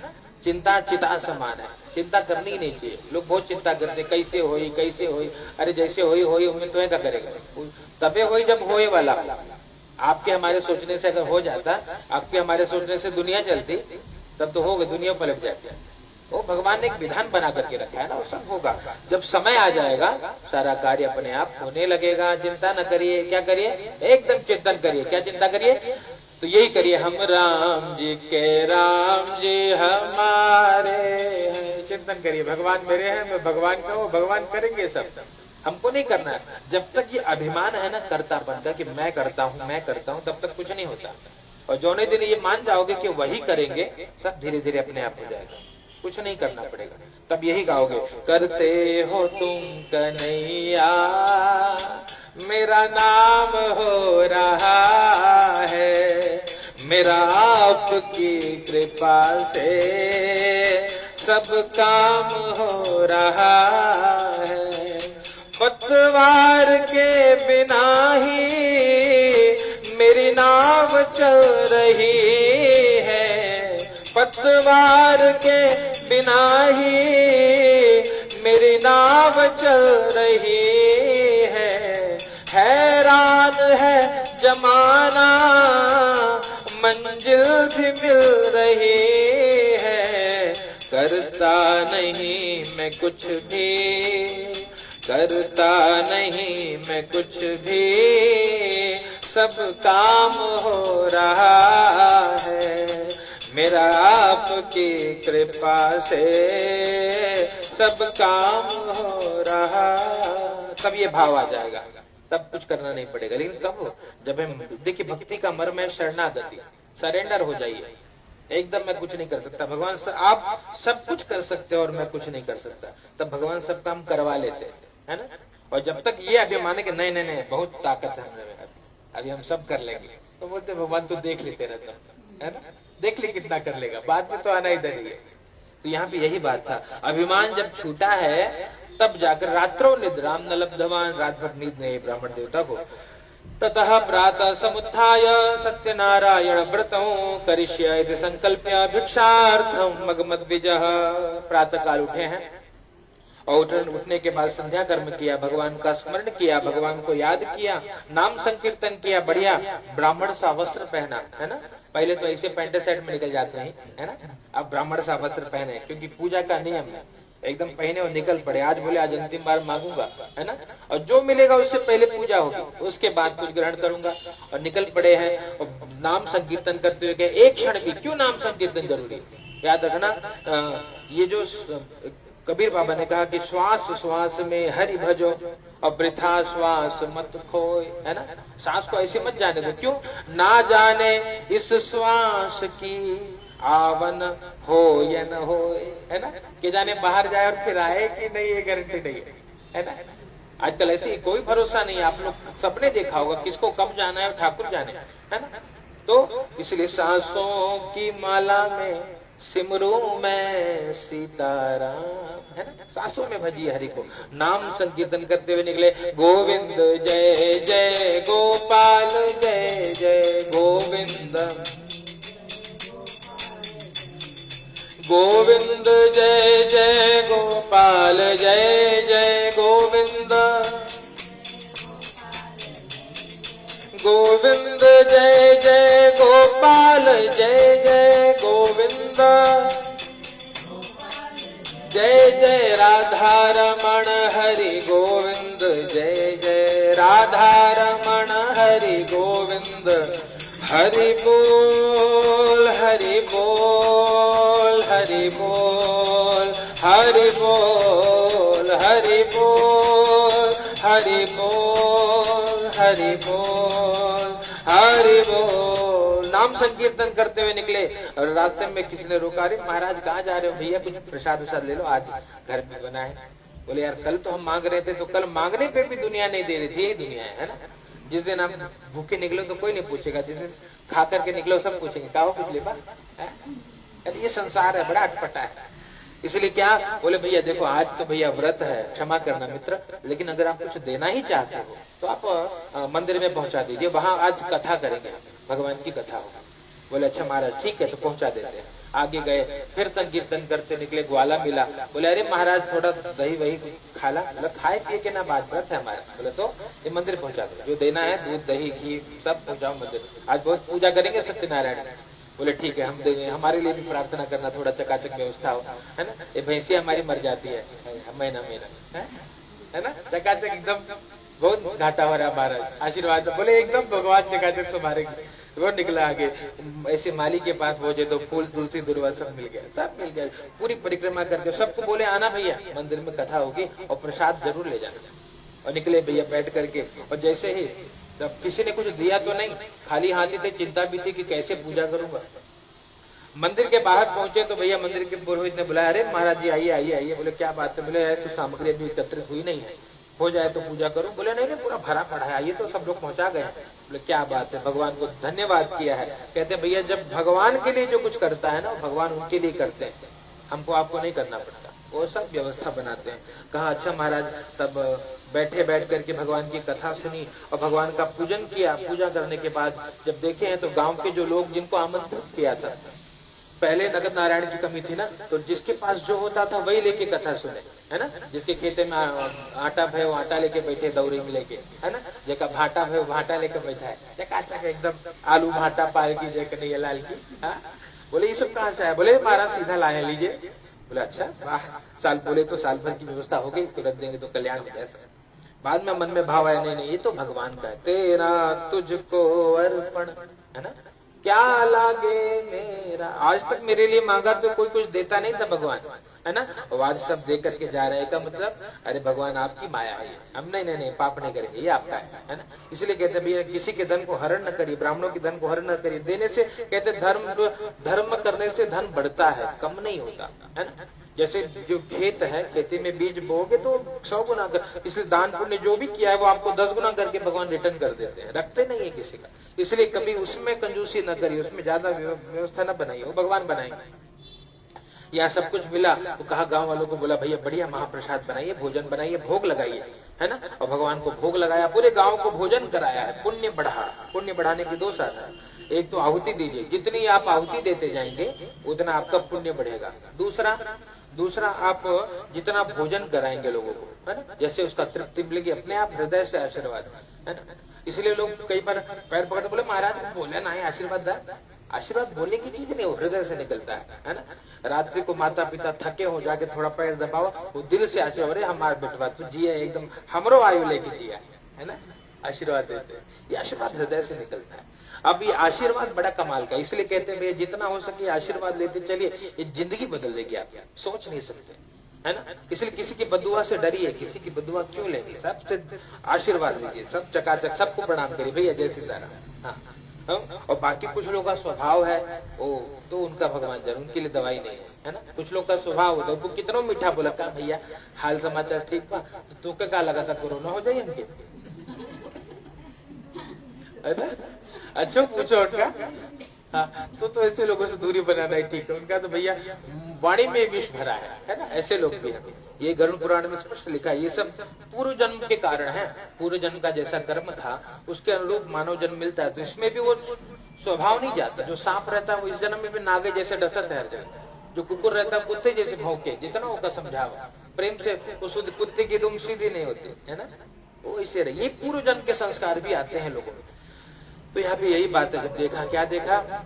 चिंता चिता समान है, चिंता करनी ही नहीं चाहिए। लोग बहुत चिंता करते, कैसे होई कैसे होई, अरे जैसे होई होई, उम्मीद तो क्या करेगा, तबे होई जब होए वाला। आपके हमारे सोचने से अगर हो जाता, आपके हमारे सोचने से दुनिया चलती, तब तो होगा, दुनिया पलट जाती। वो भगवान ने एक विधान बना करके रखा है ना, वो सब होगा। जब समय आ जाएगा सारा कार्य अपने आप होने लगेगा। चिंता न करिए, क्या करिए, एकदम चिंतन करिए। क्या चिंता करिए? तो यही करिए, हम राम जी के, राम जी हमारे हैं। चिंतन करिए, भगवान मेरे हैं, मैं भगवान का हूँ, भगवान करेंगे सब, हमको नहीं करना है। जब तक ये अभिमान है ना कर्तापन का कि मैं करता हूँ मैं करता हूँ, तब तक कुछ नहीं होता। और जौने दिन ये मान जाओगे कि वही करेंगे, सब धीरे धीरे अपने आप हो जाएगा, कुछ नहीं करना पड़ेगा। तब यही गाओगे, करते हो तुम कन्हैया मेरा नाम हो रहा है, मेरा आपकी कृपा से सब काम हो रहा है। पतवार के बिना ही मेरी नाव चल रही है, पतवार के बिना ही मेरी नाव चल रही है। हैरान है जमाना मंजिल भी मिल रही है, करता नहीं मैं कुछ भी, करता नहीं मैं कुछ भी, सब काम हो रहा है, मेरा आपकी कृपा से सब काम हो रहा। तब ये भाव आ जाएगा, तब कुछ करना नहीं पड़ेगा। लेकिन कब? जब हम देखिए भक्ति का मर्म है शरणागति, सरेंडर हो जाइए। एकदम मैं कुछ नहीं कर सकता, भगवान आप सब कुछ कर सकते हो और मैं कुछ नहीं कर सकता, तब भगवान सब काम करवा लेते है ना। और जब तक ये अभिमान है कि नहीं नहीं नहीं बहुत ताकत है हमें, अभी हम सब कर लेंगे, तो बोलते भगवान तो देख लेते रहता है ना, देख ले कितना कर लेगा, बाद में तो आना इधर ही है। तो यहाँ पे यही बात था, अभिमान जब छूटा है तब जाकर रात्रो निद्राम न लब्धवान, रात भर नींद नहीं ब्राह्मण देवता को। ततः प्रातः समुत्थाय सत्यनारायण व्रतौ करिष्ये इति संकल्प्य भिक्षार्थम मगमद्विजः। प्रातः काल उठे हैं और उठने के बाद संध्या कर्म किया, भगवान का स्मरण किया, भगवान को याद किया, नाम संकीर्तन किया, बढ़िया ब्राह्मण सा वस्त्र पहना है ना। पहले तो ऐसे पैंट शर्ट में निकल जाते हैं है ना, अब ब्राह्मण सा वस्त्र पहने क्योंकि पूजा का नियम है, एकदम पहने और निकल पड़े। आज बोले आज अंतिम बार मांगूंगा है ना, और जो मिलेगा उससे पहले पूजा होगी, उसके बाद कुछ ग्रहण करूंगा, और निकल पड़े हैं। और नाम संकीर्तन करते हुए एक क्षण भी, क्यों नाम संकीर्तन जरूरी याद रखना, ये जो कबीर बाबा ने कहा कि श्वास श्वास में हरि भजो और वृथा श्वास मत खोए, है ना। सांस को ऐसे मत जाने दो, क्यों? ना जाने इस श्वास की आवन हो या न हो, है ना, कि जाने बाहर जाए और फिर आए कि नहीं, ये गारंटी नहीं है ना। आजकल ऐसे कोई भरोसा नहीं, आप लोग सबने देखा होगा किसको कब जाना है, ठाकुर जाने, है ना। तो इसलिए सांसों की माला में सिमरू में सीताराम, है ना, सांसों में भजिए हरि को। नाम संकीर्तन करते हुए निकले, गोविंद जय जय गोपाल जय जय गोविंद, गोविंद जय जय गोपाल जय जय गोविंद, गोविंद जय जय गोपाल जय जय गोविंद, जय जय राधा रमण हरि गोविंद, जय जय राधा रमण हरि गोविंद, हरि बोल हरि बोल हरि बोल हरि बोल हरि बोल हरि बोल हरि बोल हरि बोल। नाम संकीर्तन करते हुए निकले और रास्ते में किसी ने रोका, अरे महाराज कहाँ जा रहे हो? भैया कुछ प्रसाद वसाद ले लो, आज घर में बना है। बोले यार कल तो हम मांग रहे थे, तो कल मांगने पे भी दुनिया नहीं दे रही थी, यही दुनिया है ना। जिस दिन आप भूखे निकलो तो कोई नहीं पूछेगा, जिस दिन खा करके निकलो सब पूछेंगे क्या हो पिछले बार। ये संसार है, बड़ा अटपटा है। इसलिए क्या बोले भैया देखो आज तो भैया व्रत है, क्षमा करना मित्र, लेकिन अगर आप कुछ देना ही चाहते हो तो आप मंदिर में पहुंचा दीजिए, वहां आज कथा करेंगे, भगवान की कथा होगी। बोले अच्छा महाराज ठीक है, तो पहुंचा देते हैं। आगे गए, फिर तक कीर्तन करते निकले, ग्वाला मिला। बोले अरे महाराज थोड़ा दही वही खा ला। बोले खाए पिए के ना बात, व्रत है हमारा। बोले तो ये मंदिर पहुंचा दो, जो देना है दूध दही घी सब पहुंचाओ मंदिर, आज बहुत पूजा करेंगे सत्यनारायण। बोले ठीक है हम देंगे, हमारे लिए भी प्रार्थना करना, थोड़ा चकाचक व्यवस्था हो, है ना। ये भैंसी हमारी मर जाती है महीना महीना, है ना, चकाचक एकदम बहुत घाटा हो रहा है महाराज, आशीर्वाद। बोले एकदम भगवान चकाचक से मारेंगे। वो निकला आगे, ऐसे माली के पास पहुंचे तो फूल तुलसी दुर्वा सब मिल गया, सब मिल गया। पूरी परिक्रमा करके सबको बोले आना भैया मंदिर में कथा होगी और प्रसाद जरूर ले जाना। और निकले भैया बैठ करके, और जैसे ही जब किसी ने कुछ दिया तो नहीं, खाली हाथी थे, चिंता भी थी कि कैसे पूजा करूंगा। मंदिर के बाहर पहुंचे तो भैया मंदिर के पुरोहित ने बुलाया, अरे महाराज जी आइए आइए आइए। बोले क्या बात है। बोले कुछ सामग्री अभी एकत्रित हुई नहीं है, हो जाए तो पूजा करूं। बोले नहीं नहीं पूरा भरा पड़ा है, आइए तो सब लोग पहुंचा गए। बोले क्या बात है, भगवान को धन्यवाद किया है। कहते हैं भैया जब भगवान के लिए जो कुछ करता है ना, भगवान उनके लिए करते हैं, हमको आपको नहीं करना पड़ता, वो सब व्यवस्था बनाते हैं। कहा अच्छा महाराज, तब बैठ करके भगवान की कथा सुनी और भगवान का पूजन किया। पूजा करने के बाद जब देखे हैं तो गांव के जो लोग जिनको आमंत्रित किया था, पहले नगद नारायण की कमी थी ना, तो जिसके पास जो होता था वही लेके कथा सुने, है ना। जिसके खेते में आटा है वो आटा लेके बैठे दौरी में लेके, है ना। जेका भाटा है वो भाटा लेके बैठा है, चकाचक एकदम आलू भाटा पाल की जय कन्हैया लाल की। बोले ये सब कहाँ से है। बोले महाराज सीधा लाए लीजिए। बोले अच्छा वाह, साल बोले तो साल भर की व्यवस्था हो गई, तो रख देंगे तो कल्याण हो जाएगा। बाद में मन में भाव आया नहीं नहीं ये तो भगवान का है, तेरा तुझको अर्पण, है ना, क्या लागे मेरा। आज तक मेरे लिए मांगा तो कोई कुछ देता नहीं था भगवान, है ना, और आज सब दे करके जा रहे हैं। का मतलब अरे भगवान आपकी माया है, हम नहीं नहीं नहीं पाप नहीं करेंगे, ये आपका है ना। इसलिए कहते भैया किसी के धन को हरण न करिए, ब्राह्मणों के धन को हरण न करिए। देने से कहते धर्म करने से धन बढ़ता है, कम नहीं होता, है ना। जैसे जो खेत है, खेती में बीज बोगे तो 100 गुना कर, इसलिए दान पुण्य जो भी किया है वो आपको 10 गुना करके भगवान रिटर्न कर देते हैं, रखते नहीं है किसी का। इसलिए कभी उसमें कंजूसी न करिए, उसमें ज्यादा व्यवस्था न बनाइए, वो भगवान बनाएंगे। यहाँ सब कुछ मिला तो कहा गांव वालों को, बोला भैया बढ़िया महाप्रसाद बनाइए, भोजन बनाइए, भोग लगाइए, है ना। और भगवान को भोग लगाया, पूरे गांव को भोजन कराया है। पुण्य बढ़ा, पुण्य बढ़ाने की 2 साधन, एक तो आहुति दीजिए, जितनी आप आहुति देते जाएंगे उतना आपका पुण्य बढ़ेगा। दूसरा आप जितना भोजन कराएंगे लोगों को, है ना, जैसे उसका तृप्ति मिलेगी, अपने आप हृदय से आशीर्वाद, है ना। इसलिए लोग कई बार पैर पकड़ बोले महाराज बोले ना है आशीर्वाद दा। आशीर्वाद बोलने की चीज नहीं, वो हृदय से निकलता है ना। रात्रि को माता पिता थके हो जाके थोड़ा पैर दबाओ, वो दिल से आशीर्वाद, अरे हमारे बेटवा तू जिया एकदम हमरो आयु लेके जिया, है ना, आशीर्वाद देते हैं। ये आशीर्वाद हृदय से निकलता है। अब ये आशीर्वाद बड़ा कमाल का, इसलिए कहते हैं जितना हो सके आशीर्वाद लेते चलिए, ये जिंदगी बदल देगी आप, सोच नहीं सकते, है ना। इसलिए किसी की बदुआ से डरिए, किसी की बदुआ क्यों लेंगे, सबसे आशीर्वाद लीजिए, सब चकाचक सबको प्रणाम करिए भैया जय सीताराम। हाँ, और बाकी कुछ लोगों का स्वभाव है ओ तो उनका भगवान जरूर, उनके लिए दवाई नहीं है ना। कुछ लोग का स्वभाव होता है, वो कितना मीठा बोला का भैया हाल समाचार ठीक बा, तो क्या लगा था कोरोना हो जाए हमके, है ना। अच्छा पूछो उनका, हाँ तो ऐसे लोगों से दूरी बनाना ही ठीक है। उनका तो भैया वाणी में विष भरा है ना, ऐसे लोग भी हैं। ये गरुड़ पुराण में स्पष्ट लिखा है, ये सब पूर्व जन्म के कारण है। पूर्व जन्म का जैसा कर्म था उसके अनुरूप मानव जन्म मिलता है, तो इसमें भी वो स्वभाव नहीं जाता। जो सांप रहता है वो इस जन्म में भी नागे जैसे डसत है हर जगह, जो कुकुर रहता है कुत्ते जैसे भौंके, जितना होगा समझावा प्रेम से, उस कुत्ते की दुम सीधी नहीं होती, है ना, वो इसे रहे। ये पूर्व जन्म के संस्कार भी आते हैं लोगों में। तो यहाँ पे यही बात है, जब देखा क्या देखा,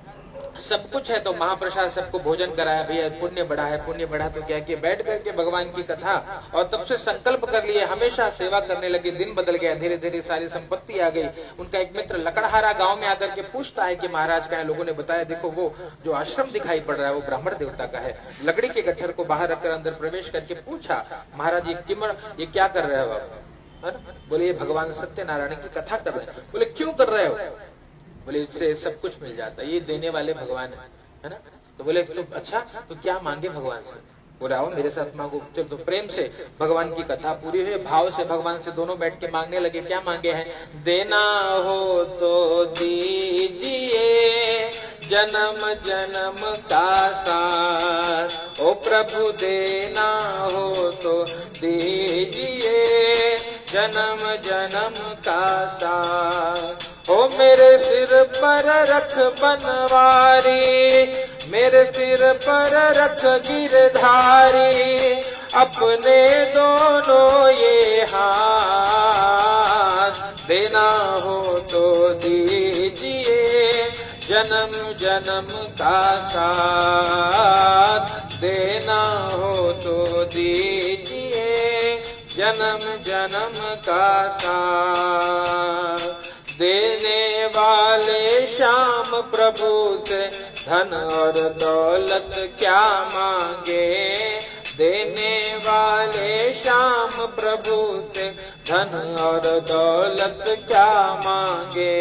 सब कुछ है तो महाप्रसाद सबको भोजन कराया, भैया पुण्य बढ़ा है, पुण्य बढ़ा तो क्या किया, बैठ करके भगवान की कथा, और तब से संकल्प कर लिए हमेशा सेवा करने लगे। दिन बदल गया, धीरे धीरे सारी संपत्ति आ गई। उनका एक मित्र लकड़हारा गांव में आकर के पूछता है कि महाराज का है। लोगों ने बताया देखो वो जो आश्रम दिखाई पड़ रहा है वो ब्राह्मण देवता का है। लकड़ी के गट्ठर को बाहर रखकर अंदर प्रवेश करके पूछा, महाराज ये क्या कर रहे हो आप। बोले ये भगवान सत्यनारायण की कथा कर रहे हैं। बोले क्यों कर रहे हो। बोले इससे सब कुछ मिल जाता है, ये देने वाले भगवान है ना। तो बोले तो अच्छा तो क्या मांगे भगवान से। बोले आओ मेरे साथ मांगो। जब तो प्रेम से भगवान की कथा पूरी हुई, भाव से भगवान से दोनों बैठ के मांगने लगे। क्या मांगे हैं? देना हो तो दीजिए जन्म जन्म का साथ, ओ प्रभु देना हो तो दीजिए जन्म जन्म का साथ। ओ मेरे सिर पर रख बनवारी, मेरे सिर पर रख गिरधारी, अपने दोनों ये हाथ, देना हो तो दीजिए जन्म जन्म का साथ, देना हो तो दीजिए जन्म जन्म का साथ। देने वाले श्याम प्रभु से धन और दौलत क्या मांगे, देने वाले श्याम प्रभु से धन और दौलत क्या मांगे,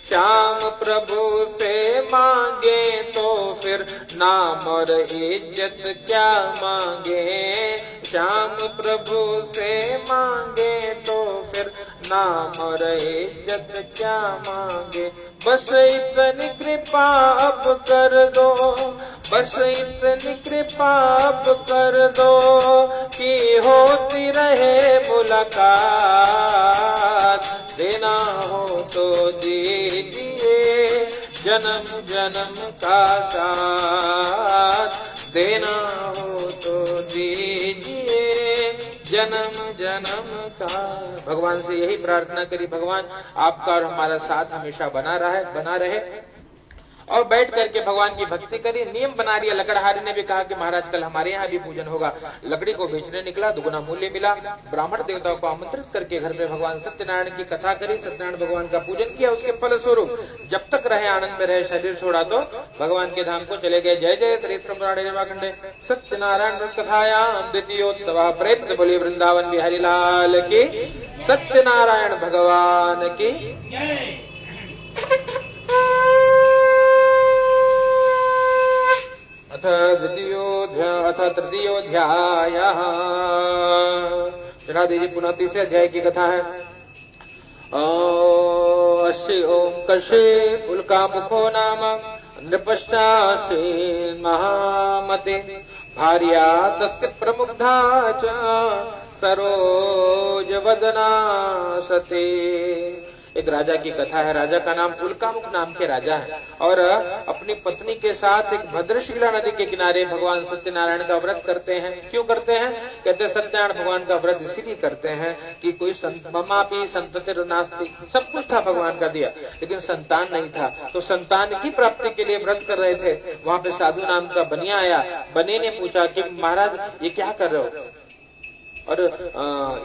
श्याम प्रभु से मांगे तो फिर नाम और इज्जत क्या मांगे, श्याम प्रभु से मांगे तो फिर नाम और इज्जत क्या मांगे। बस इतनी कृपा अब कर दो, बस इतनी कृपा अब कर दो कि होती रहे मुलाकात, देना हो तो दीजिए जन्म जन्म का साथ, देना हो तो दीजिए जन्म जन्म का। भगवान से यही प्रार्थना करी, भगवान आपका और हमारा साथ हमेशा बना रहे। और बैठ करके भगवान की भक्ति करी। नियम बना लिया। लकड़हारी ने भी कहा कि महाराज कल हमारे यहाँ भी पूजन होगा। लकड़ी को बेचने निकला, दुगुना मूल्य मिला। ब्राह्मण देवताओं को आमंत्रित करके घर पे भगवान सत्यनारायण की कथा करी, सत्यनारायण भगवान का पूजन किया। उसके फल स्वरूप जब तक रहे आनंद में रहे, शरीर छोड़ा तो भगवान के धाम को चले गए। जय जय त्रिपुराणे सत्यनारायण कथायाम द्वितीयोत्सव प्रेत बोले वृंदावन बिहारी लाल की, सत्यनारायण भगवान की। अथ तृतीयोऽध्यायः। चढ़ा दीजिए। पुनः तीसरे अध्याय की कथा है। ओम कशे उल्कामुखो नाम नृपश्चासीन् महामते, भार्या तस्य प्रमुग्धा च सरोजवदना सती। एक राजा की कथा है। राजा का नाम उल्कामुख नाम के राजा है और अपनी पत्नी के साथ एक भद्रशिला नदी के किनारे भगवान सत्यनारायण का व्रत करते हैं। क्यों करते हैं? कहते हैं सत्यनारायण भगवान का व्रत इसीलिए करते हैं कि कोई ममापि संततिर् नास्ति, सब कुछ था भगवान का दिया, लेकिन संतान नहीं था। तो संतान की प्राप्ति के लिए व्रत कर रहे थे। वहां पे साधु नाम का बनिया आया। बने ने पूछा कि महाराज ये क्या कर रहे हो और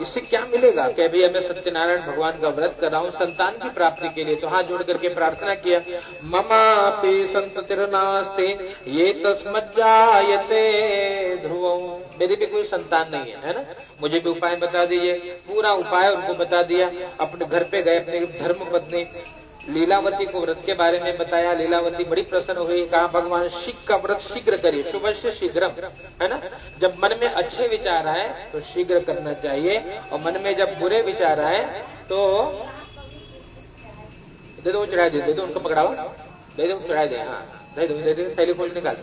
इससे क्या मिलेगा? क्या भैया मैं सत्यनारायण भगवान का व्रत कर रहा हूँ संतान की प्राप्ति के लिए। तो हाथ जोड़ करके प्रार्थना किया, ममापि संततिर्नास्ति ये तस्मज्जायते ध्रुवं, मेरी भी कोई संतान नहीं है ना, मुझे भी उपाय बता दीजिए। पूरा उपाय उनको बता दिया। अपने घर पे गए, अपने धर्म पत्नी लीलावती को व्रत के बारे में बताया। लीलावती बड़ी प्रसन्न हुई। कहा भगवान शीघ्र का व्रत शीघ्र करिए, शुभ से शीघ्रम, है ना। जब मन में अच्छे विचार आए तो शीघ्र करना चाहिए, और मन में जब बुरे विचार आए तो दे दो, चढ़ा दे दो, उनको पकड़ाओ, दे दो, चढ़ा दे। हाँ दे दो, दे दो। थैली खोल निकाल,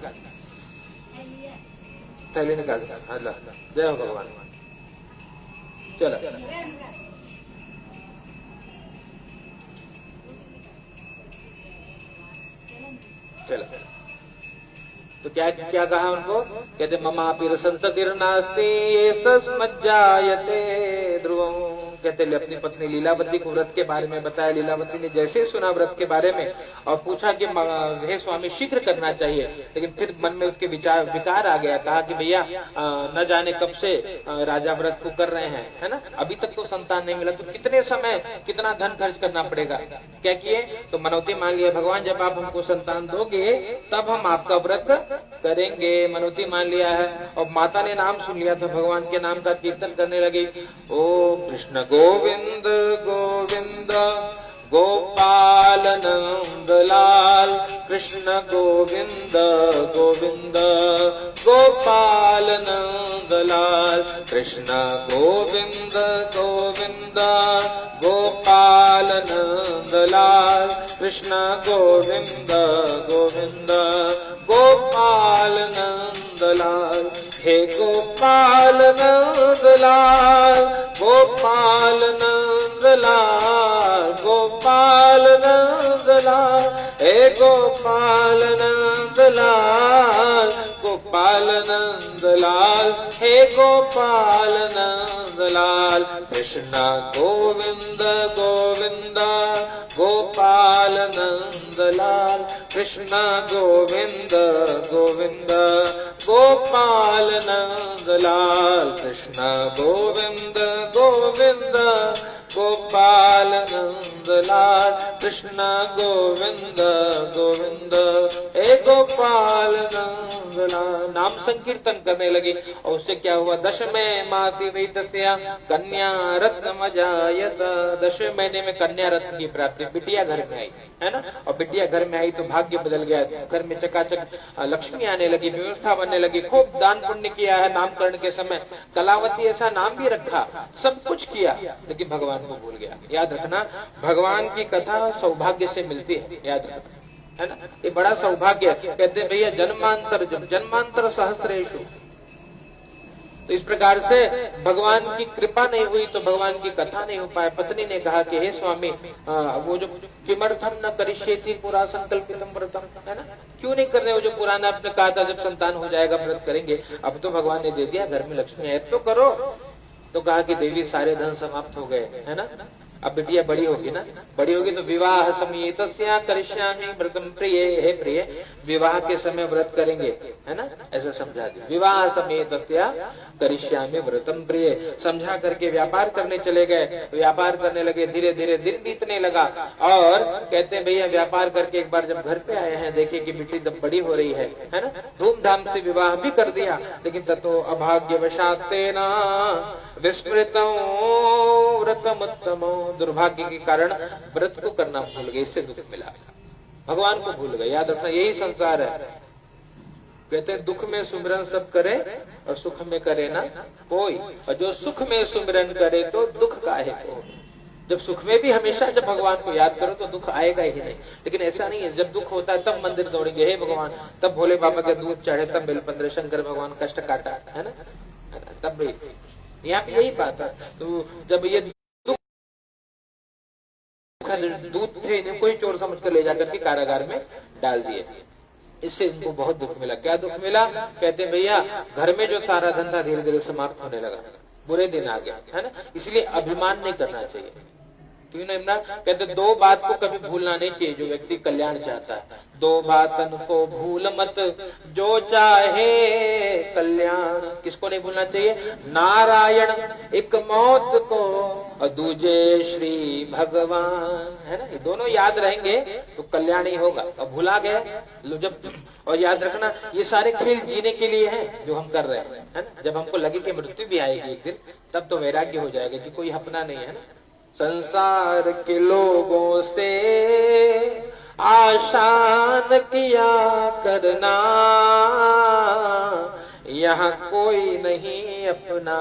थैली निकाल। अल्लाह जय हो भगवान। चलो चलो। तो क्या क्या कहा उनको? कहते ममापि संततिर्नास्ति तस्मज्जायते ध्रुवं। कहते अपनी पत्नी लीलावती को व्रत के बारे में बताया। लीलावती ने जैसे सुना व्रत के बारे में और पूछा कि हे स्वामी शीघ्र करना चाहिए, लेकिन फिर मन में उसके विकार आ गया। कहा कि भैया न जाने कब से राजा व्रत को कर रहे हैं, है ना, अभी तक तो संतान नहीं मिला, तो कितने समय कितना धन खर्च करना पड़ेगा। क्या किए? तो मनौती मांग लिया, भगवान जब आप हमको संतान दोगे तब हम आपका व्रत करेंगे। मनौती मान लिया है। और माता ने नाम सुन लिया तो भगवान के नाम का कीर्तन करने लगी। ओम कृष्ण गोविंद गोविंद गोपाल नंद लाल, कृष्ण गोविंद गोविंद गोपाल नंदलाल कृष्ण गोविंद गोविंद गोपाल नंदलाल कृष्ण गोविंद गोविंद गोपाल नंदलाल हे गोपाल नंदलाल गोपाल नंदलाल गोपाल नंदलाल हे गोपाल नंदलाल गोपाल नंदलाल हे गोपाल नंदलाल कृष्ण गोविंद गोविंद गोपाल नंदलाल कृष्ण गोविंद गोविंद गोपाल नंदलाल कृष्ण गोविंद गोविंद गोपाल नंदलाल कृष्ण गोविंद गोविंद हे गोपाल नंदलाल। नाम संकीर्तन करने लगे और उससे क्या हुआ, दशमे माति वैतस्या कन्या रत्न मजायत। 10वें महीने में कन्या रत्न की प्राप्ति, बिटिया घर में आई, है ना। और बिटिया घर में आई तो भाग्य बदल गया, घर में चकाचक लक्ष्मी आने लगी, व्यवस्था बनने लगी, खूब दान पुण्य किया है। नामकरण के समय कलावती ऐसा नाम भी रखा, सब कुछ किया, लेकिन भगवान को भूल गया। याद रखना, भगवान की कथा सौभाग्य से मिलती है, याद रखना, है ना। ये बड़ा सौभाग्य है। कहते भैया जन्मांतर सहस्रेषु। तो इस प्रकार से भगवान की कृपा नहीं हुई तो भगवान की कथा नहीं हो पाए। पत्नी ने कहा कि हे स्वामी, वो जो किमर्थम न करिष्येति पुरा संकल्पितम व्रतम, है ना, क्यों नहीं कर रहे हो जो पुराना आपने कहा था जब संतान हो जाएगा व्रत करेंगे। अब तो भगवान ने दे दिया, घर में लक्ष्मी है तो करो। तो कहा कि देवी सारे धन समाप्त हो गए, है ना। अब बिटिया बड़ी होगी ना, बड़ी होगी तो विवाह समेतस्या करिष्यामि व्रतम प्रिय, हे प्रिय विवाह के समय व्रत करेंगे, है ना, ऐसा समझा दिया। विवाह समेतस्या करिष्यामि व्रतम प्रिय समझा करके व्यापार करने चले गए। व्यापार करने लगे, धीरे धीरे दिन बीतने लगा। और कहते हैं भैया व्यापार करके एक बार जब घर पे आए हैं, देखे कि बेटी जब बड़ी हो रही है ना, धूमधाम से विवाह भी कर दिया, लेकिन ततो अभाग्यवशात् तेना विस्मृतो व्रतमुत्तमो, दुर्भाग्य के कारण व्रत को करना भूल गए, इससे दुख मिला, भगवान को भूल गए। याद रखना, यही संसार है। कहते हैं दुख में सुमिरन सब करे और सुख में करे ना कोई, और जो सुख में सुमिरन करे तो दुख काहे को। जब सुख में भी हमेशा जब भगवान को याद करो तो दुख आएगा ही नहीं। लेकिन ऐसा नहीं है, जब दुख होता है तब मंदिर दौड़ेंगे, हे भगवान, तब भोले बाबा के दूध चढ़े, तब बेलपत्र शंकर भगवान कष्ट काटा, है ना, तब भी यहाँ पे यही बात है। तो जब ये दूध थे, इन्हें कोई चोर समझ कर ले जाकर के कारागार में डाल दिए, इससे इनको बहुत दुख मिला। क्या दुख मिला, कहते हैं भैया घर में जो सारा धंधा धीरे धीरे समाप्त होने लगा, बुरे दिन आ गया, है ना। इसलिए अभिमान नहीं करना चाहिए। क्यों नहीं ना, कहते दो बात को कभी भूलना नहीं चाहिए जो व्यक्ति कल्याण चाहता है। दो बातन को भूल मत जो चाहे कल्याण। किसको नहीं भूलना चाहिए, नारायण एक मौत को और दूजे श्री भगवान, है ना। ये दोनों याद रहेंगे तो कल्याण ही होगा। और भुला गए जब, और याद रखना ये सारे खेल जीने के लिए हैं जो हम कर रहे हैं, है ना। जब हमको लगे कि मृत्यु भी आएगी एक दिन, तब तो वैराग्य हो जाएगा कि कोई अपना नहीं है ना। संसार के लोगों से आसान किया करना, यहाँ कोई नहीं अपना,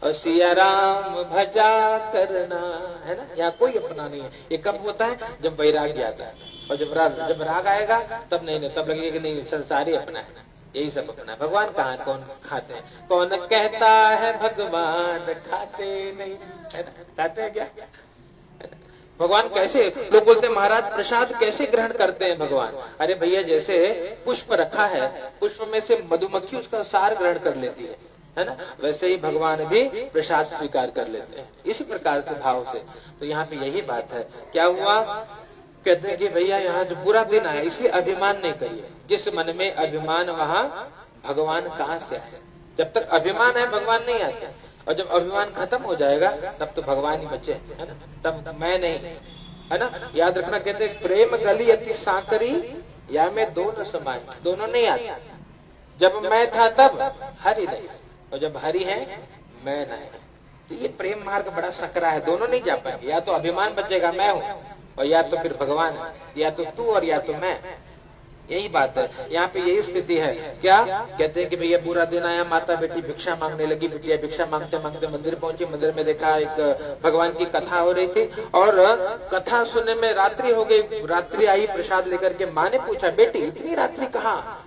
और सिया राम भजा करना, है ना। यहाँ कोई अपना नहीं है। ये कब होता है, जब वैराग्य आता है। और जब राग आएगा तब नहीं, तब लगेगा कि नहीं संसार ही अपना है, यही सब अपना है। भगवान कहाँ, कौन खाते हैं, कौन कहता है भगवान खाते नहीं, है ना, खाते हैं क्या भगवान। कैसे लोग बोलते हैं महाराज प्रसाद कैसे ग्रहण करते हैं भगवान। अरे भैया जैसे पुष्प रखा है, पुष्प में से मधुमक्खी उसका सार ग्रहण कर लेती है ना, वैसे ही भगवान भी प्रसाद स्वीकार कर लेते हैं, इसी प्रकार से भाव से। तो यहाँ पे यही बात है। क्या हुआ, कहते हैं कि भैया यहाँ जो बुरा दिन आया, इसलिए अभिमान नहीं करिए। जिस मन में अभिमान वहां भगवान कहाँ से आए। जब तक अभिमान है भगवान नहीं आते, और जब अभिमान खत्म हो जाएगा तब तो भगवान ही बचे, है ना, तब मैं नहीं, है ना। याद रखना, कहते प्रेम गली अति सांकरी या में दोनों समाए, दोनों नहीं आते। जब मैं था तब हरि नहीं, और जब हरि है मैं नहीं। तो ये प्रेम मार्ग बड़ा सकरा है, दोनों नहीं जा पाएंगे। या तो अभिमान बचेगा मैं हूँ, और या तो फिर भगवान है, या तो तू और या तो मैं। यही बात है, यहाँ पे यही स्थिति है। क्या कहते हैं कि भैया पूरा दिन आया, माता बेटी भिक्षा मांगने लगी, बिटिया भिक्षा मांगते मांगते मंदिर पहुंची। मंदिर में देखा एक भगवान की कथा हो रही थी और कथा सुनने में रात्रि हो गई। रात्रि आई प्रसाद लेकर के, माँ ने पूछा बेटी इतनी रात्रि कहाँ?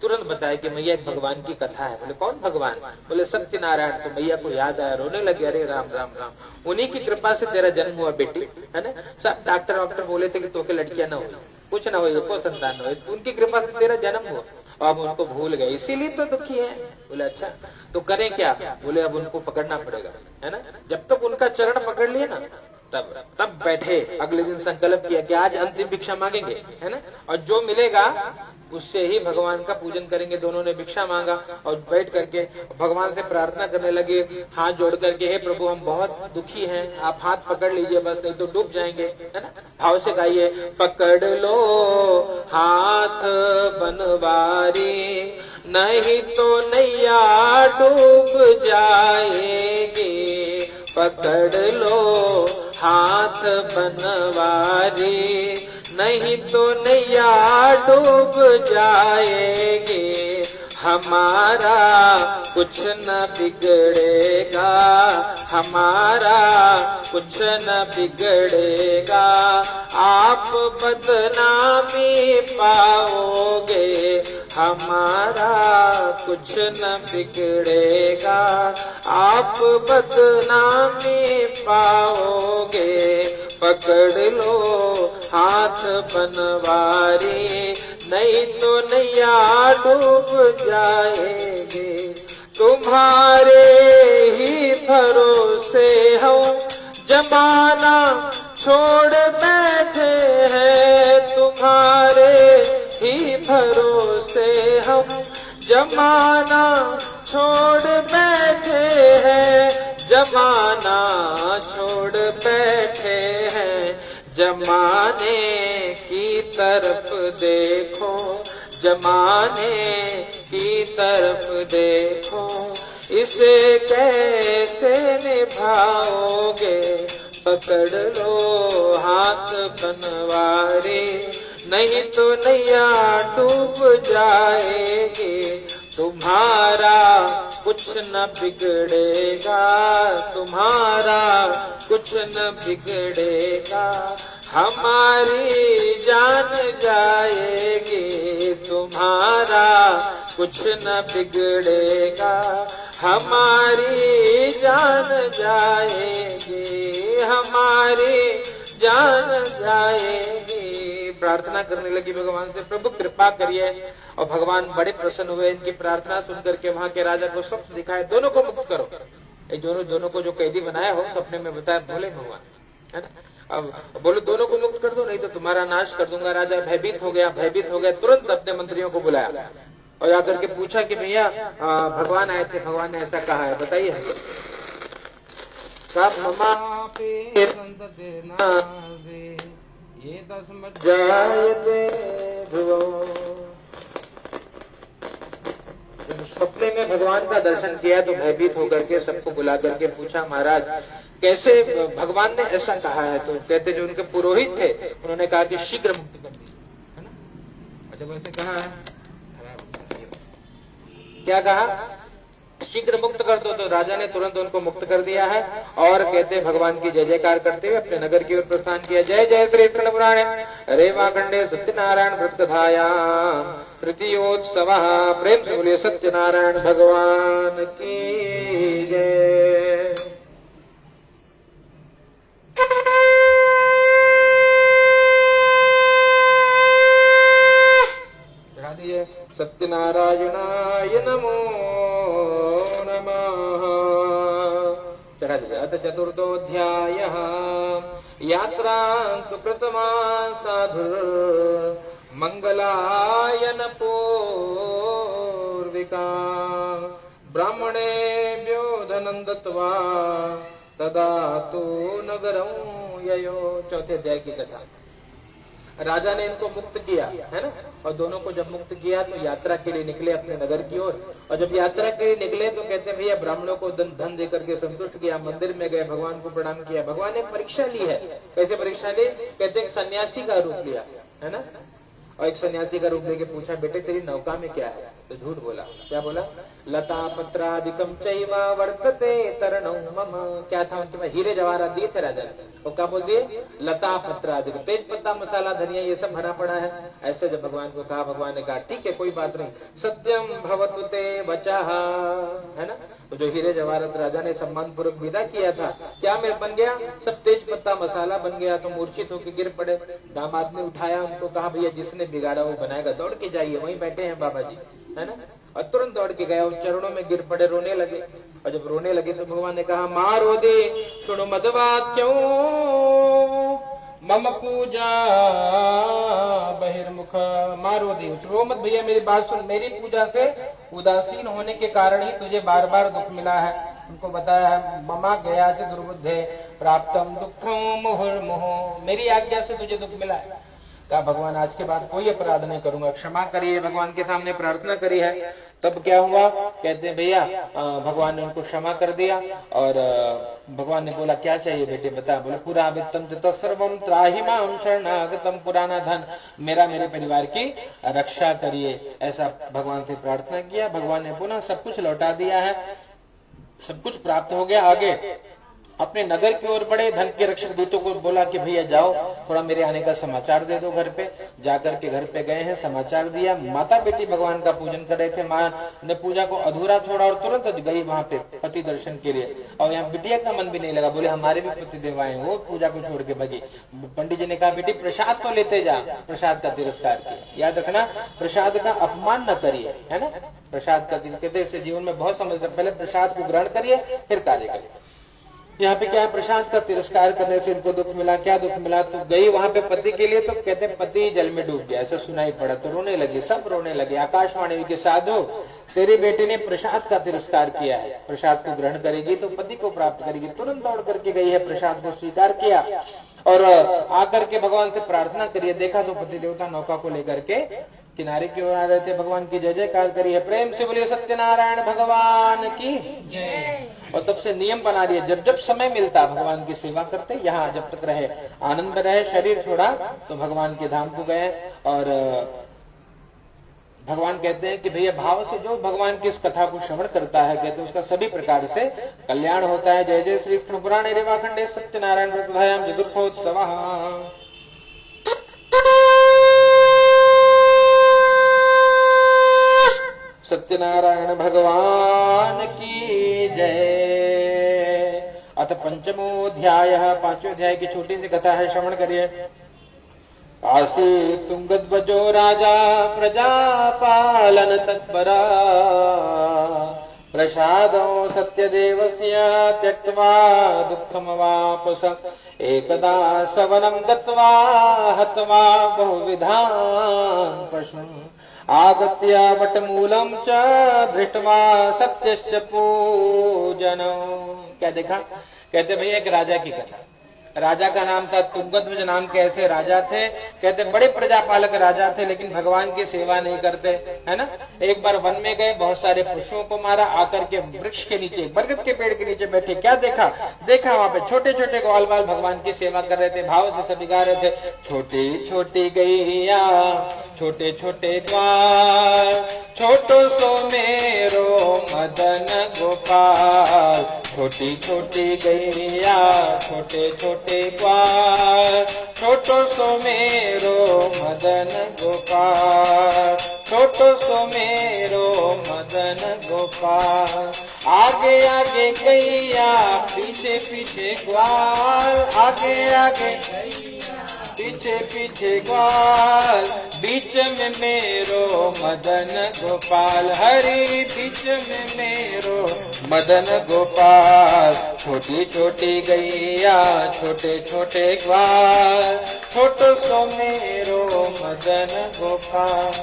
तुरंत बताया कि मैया एक भगवान की कथा है। बोले कौन भगवान? बोले सत्यनारायण। तो मैया को याद आया, रोने लगे, अरे राम राम राम, उन्हीं की कृपा से तेरा जन्म हुआ बेटी, है ना। सब डॉक्टर वॉक्टर बोले थे कि तो के लड़कियां ना हुई, कुछ ना हुई, को संतान न हुई, तो उनकी कृपा से तेरा जन्म हुआ। अब उनको भूल गए, इसीलिए तो दुखी है। बोले अच्छा तो करें क्या? बोले अब उनको पकड़ना पड़ेगा, है ना। जब तक उनका चरण पकड़ लिए ना तब बैठे। अगले दिन संकल्प किया कि आज अंतिम भिक्षा मांगेंगे, है ना, और जो मिलेगा उससे ही भगवान का पूजन करेंगे। दोनों ने भिक्षा मांगा और बैठ करके भगवान से प्रार्थना करने लगे, हाथ जोड़ करके, हे प्रभु हम बहुत दुखी हैं, आप हाथ पकड़ लीजिए बस, नहीं तो डूब जाएंगे, है ना। भाव से गाइए, पकड़ लो हाथ बनवारी, नहीं तो नैया डूब जाएगी। पकड़ लो हाथ बनवारी, नहीं तो नैया डूब जाएगी। हमारा कुछ न बिगड़ेगा, हमारा कुछ न बिगड़ेगा, आप बदनामी पाओगे। हमारा कुछ न बिगड़ेगा, आप बदनामी पाओगे। पकड़ लो हाथ बनवारी, नहीं तो नैया डूब जाएंगे। तुम्हारे ही भरोसे हम जमाना छोड़ बैठे हैं, तुम्हारे ही भरोसे हम जमाना छोड़ बैठे हैं, जमाना छोड़ बैठे हैं। जमाने की तरफ देखो, जमाने की तरफ देखो, इसे कैसे निभाओगे। पकड़ लो हाथ बनवारी, नहीं तो नैया डूब जाएगी। तुम्हारा कुछ न बिगड़ेगा, तुम्हारा कुछ न बिगड़ेगा, हमारी जान जाएगी। तुम्हारा कुछ न बिगड़ेगा, हमारी जान जाएगी, हमारी जान जाएगी। प्रार्थना करने लगी भगवान से, प्रभु कृपा करिए। और भगवान बड़े प्रसन्न हुए, इनकी प्रार्थना सुनकर के वहां के राजा को स्वप्न दिखाए, दोनों को मुक्त करो। ये दोनों को जो कैदी बनाया हो सपने में बताया भोले भगवान, है ना। अब बोले दोनों को मुक्त कर दो, नहीं तो तुम्हारा नाश कर दूंगा। राजा भयभीत हो गया, तुरंत अपने मंत्रियों को बुलाया और आकर के पूछा कि भैया भगवान आए थे, भगवान ने ऐसा कहा है, बताइए। सपने में भगवान का दर्शन किया तो भयभीत होकर के सबको बुला करके पूछा, महाराज कैसे भगवान ने ऐसा कहा है? तो कहते जो उनके पुरोहित थे उन्होंने कहा कि शीघ्र मुक्त कर दिया, है ना। जब ऐसे कहा है, क्या कहा? शीघ्र मुक्त कर दो। तो राजा ने तुरंत उनको मुक्त कर दिया है और कहते भगवान की जय जयकार करते हुए अपने नगर की ओर प्रस्थान किया। जय जय श्री कृष्ण पुराणे रेवाखंडे सत्यनारायण भक्तधायां तृतीयोत्सव। प्रेम से बोलिए सत्यनारायण भगवान की जय। सत्यनारायणाय नमो नमः। अथ चतुर्थोऽध्यायः। यात्रान्तु प्रथमा साधु मंगलायन पूर्विका। ब्राह्मणेभ्यो धनं दत्त्वा तदा तु नगरं ययो। चौथे अध्याय की कथा। राजा ने इनको मुक्त किया, है ना, और दोनों को जब मुक्त किया तो यात्रा के लिए निकले अपने नगर की ओर। और जब यात्रा के लिए निकले तो कहते भैया ब्राह्मणों को धन देकर के संतुष्ट किया, मंदिर में गए, भगवान को प्रणाम किया। भगवान ने परीक्षा ली है। कैसे परीक्षा ली? कहते सन्यासी का रूप लिया, है ना। और एक सन्यासी का रूप लेके पूछा, बेटे तेरी नौका में क्या है? तो झूठ बोला। क्या बोला? लता पत्रादिकम चैव वर्तते तरणौ मम। क्या था उनके पास? हीरे जवाहरात दिए थे राजा ने। और क्या बोल दिए? लता पत्रादिक, तेज पत्ता मसाला धनिया ये सब भरा पड़ा है। ऐसे जब भगवान को कहा, भगवान ने कहा ठीक है कोई बात नहीं, सत्यम भवतु ते वचः, है ना। तो जो हीरे जवाहरात राजा ने सम्मान पूर्वक विदा किया था, क्या में बन गया? सब तेज पत्ता मसाला बन गया। तो मूर्छित होकर गिर पड़े। दामाद ने उठाया उनको, कहा भैया जिसने बिगाड़ा वो बनाएगा, दौड़ के जाइए, वहीं बैठे हैं बाबा जी, है ना। और तुरंत दौड़ के गया, उस चरणों में गिर पड़े, रोने लगे। और जब रोने लगे तो भगवान ने कहा, मारो दे सुनो मदवाक्यों मम पूजा बहिर्मुख। मारो दे, रो मत भैया, मेरी बात सुन। मेरी पूजा से उदासीन होने के कारण ही तुझे बार बार दुख मिला है। उनको बताया है, ममा गया च दुर्बुद्धे प्राप्तम दुखम मुहुर्मुहुः, मेरी आज्ञा से तुझे दुख मिला है। कहा भगवान आज के बाद कोई अपराध नहीं करूंगा, क्षमा करिए। भगवान के सामने प्रार्थना करी है। तब क्या हुआ? कहते हैं भैया भगवान ने उनको क्षमा कर दिया। और भगवान ने बोला क्या चाहिए बेटे बता। बोले पूरा वित्तम तत्सर्वम त्राहि मां शरणागतम, पुराना धन मेरा मेरे परिवार की रक्षा करिए, ऐसा भगवान से प्रार्थना किया। भगवान ने पुनः सब कुछ लौटा दिया है, सब कुछ प्राप्त हो गया। आगे अपने नगर की ओर बढ़े। धन के रक्षक दूतों को बोला कि भैया जाओ थोड़ा मेरे आने का समाचार दे दो घर पे। जाकर के घर पे गए हैं, समाचार दिया। माता बेटी भगवान का पूजन कर रहे थे। माँ ने पूजा को अधूरा छोड़ा और तुरंत गई वहां पे पति दर्शन के लिए। और यहाँ बिटिया का मन भी नहीं लगा, बोले हमारे भी पति देव आए, वो पूजा को छोड़ के भगी। पंडित जी ने कहा बेटी प्रसाद तो लेते जा। प्रसाद का तिरस्कार किया। याद रखना प्रसाद का अपमान न करिए, है ना। प्रसाद का कहते जीवन में बहुत समझदार, पहले प्रसाद को ग्रहण करिए फिर कार्य करिए। यहाँ पे क्या है? प्रसाद का तिरस्कार करने से इनको दुख मिला। क्या दुख मिला? तो गई वहां पे पति के लिए, तो कहते पति जल में डूब गया, ऐसा सुनाई पड़ा। तो रोने लगे, सब रोने लगे। आकाशवाणी के साधु तेरी बेटी ने प्रसाद का तिरस्कार किया है, प्रसाद को ग्रहण करेगी तो पति को प्राप्त करेगी। तुरंत दौड़ करके गई है, प्रसाद को स्वीकार किया और आकर के भगवान से प्रार्थना करिए। देखा तो पति देवता नौका को लेकर के किनारे की ओर आ रहे थे। भगवान की जय जयकार करिए, प्रेम से बोलिए सत्यनारायण भगवान की जय। और तब से नियम बना दिया, जब जब समय मिलता भगवान की सेवा करते। यहाँ जब तक रहे आनंद में रहे, शरीर छोड़ा तो भगवान के धाम को गए। और भगवान कहते हैं कि भैया भाव से जो भगवान की इस कथा को श्रवण करता है, कहते हैं उसका सभी प्रकार से कल्याण होता है। जय जय श्री कृष्ण पुराणे रेवाखंडे सत्यनारायण व्रतधायाम चतुर्थोत्सवः। सत्यनारायण भगवान की जय। अथ पंचमोऽध्यायः, पांचवें अध्याय की छोटी सी कथा है, श्रवण करिए। आसीत् तुंगध्वजो राजा प्रजापालन तत्परा, प्रसादो सत्यदेवस्य त्यक्त्वा दुःखमवापस, एकदा सवनं गत्वा हत्वा बहुविधान् पशून्, आगत्य वटमूलं च दृष्ट्वा सत्यस्य पूजनम्। क्या देखा? कहते भैया एक राजा की कथा। राजा का नाम था तुंगध्वज, नाम के ऐसे राजा थे। कहते बड़े प्रजापालक राजा थे, लेकिन भगवान की सेवा नहीं करते, है ना। एक बार वन में गए, बहुत सारे पशुओं को मारा, आकर के वृक्ष के नीचे, बरगद के पेड़ के नीचे बैठे। क्या देखा? देखा वहां पे छोटे छोटे ग्वाल बाल भगवान की सेवा कर रहे थे, भाव से सभी गा रहे थे। छोटी छोटी गैया छोटे छोटे ग्वाल, छोटो सो मेरो मदन गोपाल, छोटी छोटी गैया छोटे छोटे ग्वाल, छोटो सो मेरो मदन गोपाल, छोटो सो मेरो मदन गोपाल। आगे आगे गैया पीछे पीछे ग्वाल, आगे आगे पीछे पीछे ग्वाल, बीच में मेरो मदन गोपाल, हरि बीच में मेरो मदन गोपाल। छोटी छोटी गैया छोटे छोटे ग्वाल, छोटो सो मेरो मदन गोपाल।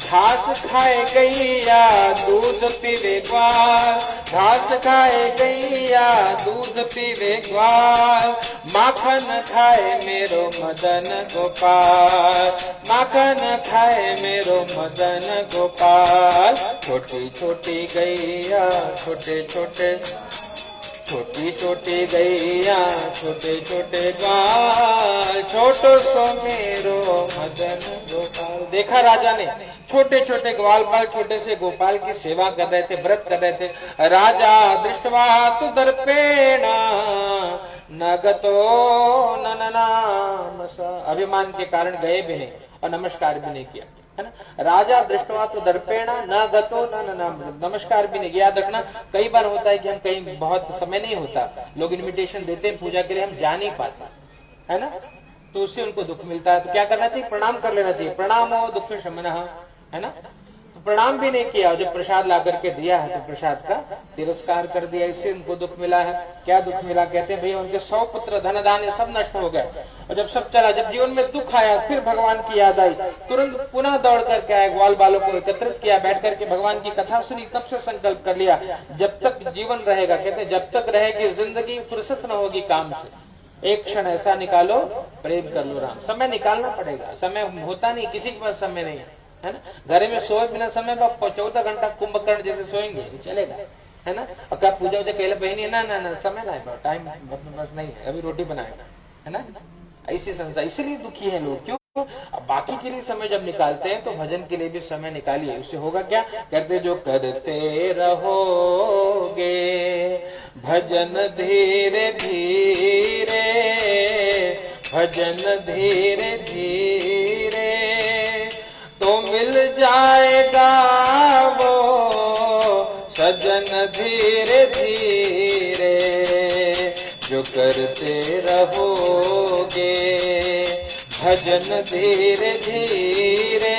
घास खाए गैया दूध पीवे ग्वाल, घास खाए गैया दूध पीवे ग्वाल, माखन खाए मेरो मदन गोपाल, माखन खाए मेरो मदन गोपाल। छोटी छोटी गैया छोटे छोटे छोटी छोटी गैया छोटे छोटे ग्वाल, छोटो सो मेरो मदन गोपाल। देखा राजा ने छोटे छोटे ग्वालपाल छोटे से गोपाल की सेवा कर रहे थे, व्रत कर रहे थे। राजा दृष्टवा तु दर्पेण नगतो नननाम सा, अभिमान के कारण गए भी नहीं और नमस्कार भी नहीं किया, है ना। राजा दृष्टवा तो दर्पेण न गतो न नमस्कार भी नहीं किया। याद रखना, कई बार होता है कि हम कहीं बहुत समय नहीं होता, लोग इनविटेशन देते हैं पूजा के लिए, हम जा नहीं पाते, है ना, तो उससे उनको दुख मिलता है। तो क्या करना चाहिए? प्रणाम कर लेना चाहिए। प्रणामो दुख शमनः, है ना। तो प्रणाम भी नहीं किया और जब प्रसाद ला करके दिया है तो प्रसाद का तिरस्कार कर दिया, इससे उनको दुख मिला है। क्या दुख मिला? कहते हैं भैया उनके 100 पुत्र धन धान ये सब नष्ट हो गए। और जब सब चला, जब जीवन में दुख आया, फिर भगवान की याद आई, तुरंत पुनः दौड़ करके आए, ग्वाल बालों को एकत्रित किया, बैठ करके भगवान की कथा सुनी, तब से संकल्प कर लिया जब तक जीवन रहेगा, कहते हैं जब तक रहेगी जिंदगी फुर्सत न होगी काम से, एक क्षण ऐसा निकालो प्रेम कर लो राम। समय निकालना पड़ेगा, समय होता नहीं, किसी के पास समय नहीं है ना। घर में सोए बिना समय पर 14 घंटा कुंभकर्ण जैसे सोएंगे चलेगा, है ना। और क्या पूजा वूजा कहले बहनी ना ना ना समय ना, टाइम बस नहीं है, अभी रोटी बनाएगा, है ना। ऐसी संसार, इसलिए दुखी है लोग। क्यों? अब बाकी के लिए समय जब निकालते हैं तो भजन के लिए भी समय निकालिए। उससे होगा क्या? कहते जो करते रहोगे भजन धीरे धीरे, भजन धीरे धीरे तो मिल जाएगा वो सजन धीरे धीरे। जो करते रहोगे भजन धीरे धीरे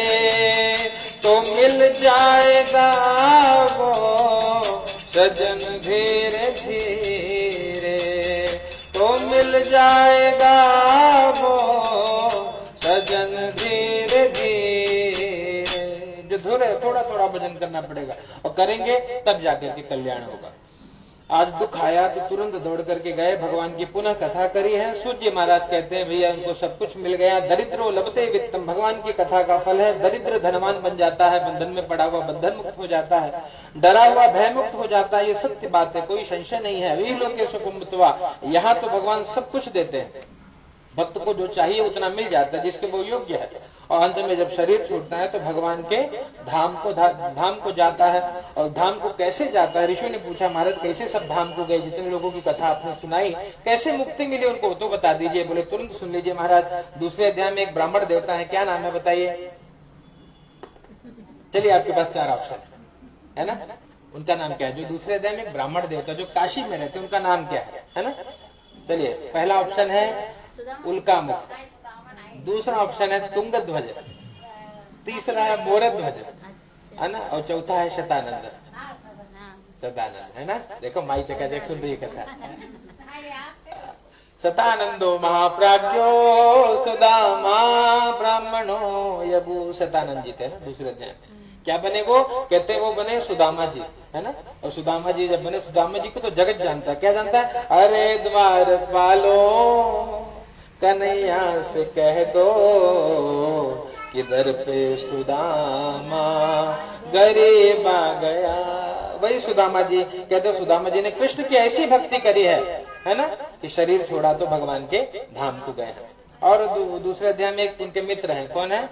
तो मिल जाएगा वो सजन धीरे धीरे, तो मिल जाएगा वो सजन धीरे धीरे। जो थोड़ा थोड़ा भजन करना पड़ेगा और करेंगे तब जाकर के कल्याण होगा। आज दुख आया तो तुरंत दौड़ करके गए, भगवान की पुनः कथा करी है। सूर्य महाराज कहते हैं भैया उनको सब कुछ मिल गया। दरिद्रो लभते वित्तम, भगवान की कथा का फल है। दरिद्र धनवान बन जाता है, बंधन में पड़ा हुआ बंधन मुक्त हो जाता है, डरा हुआ भय मुक्त हो जाता है। ये सत्य बात है, कोई संशय नहीं है। वही लोग के सुकुम्भत्वा, यहाँ तो भगवान सब कुछ देते हैं, भक्त को जो चाहिए उतना मिल जाता है जिसके वो योग्य है। और अंत में जब शरीर छूटता है तो भगवान के धाम को जाता है। और धाम को कैसे जाता है? ऋषि ने पूछा महाराज कैसे सब धाम को गए? जितने लोगों की कथा आपने सुनाई, कैसे मुक्ति मिली उनको तो बता दीजिए। बोले तुरंत सुन लीजिए महाराज, दूसरे अध्याय में एक ब्राह्मण देवता है, क्या नाम है बताइए? चलिए आपके पास 4 ऑप्शन है ना, उनका नाम क्या है? जो दूसरे अध्याय में ब्राह्मण देवता जो काशी में रहते उनका नाम क्या है ना। चलिए पहला ऑप्शन है उल्कामुख, दूसरा ऑप्शन है तुंगध्वज, तीसरा है मोरध्वज, है ना, और चौथा है शतानंद। शतानंद है ना, देखो माई चकाचक सुन रही कथा। शतानंदो महाप्राज्यो सुदामा ब्राह्मणो यबु। शतानंद जी थे ना दूसरे अध्याय। क्या बने वो? कहते वो बने सुदामा जी, है ना। और सुदामा जी जब बने, सुदामा जी को तो जगत जानता है। क्या जानता है? अरे द्वार पालो कन्हैया से कह दो किधर पे सुदामा गरीब आ गया। वही सुदामा जी। कहते सुदामा जी ने कृष्ण की ऐसी भक्ति करी है ना, कि शरीर छोड़ा तो भगवान के धाम को गए। और दूसरे अध्याय में एक उनके मित्र हैं, कौन है?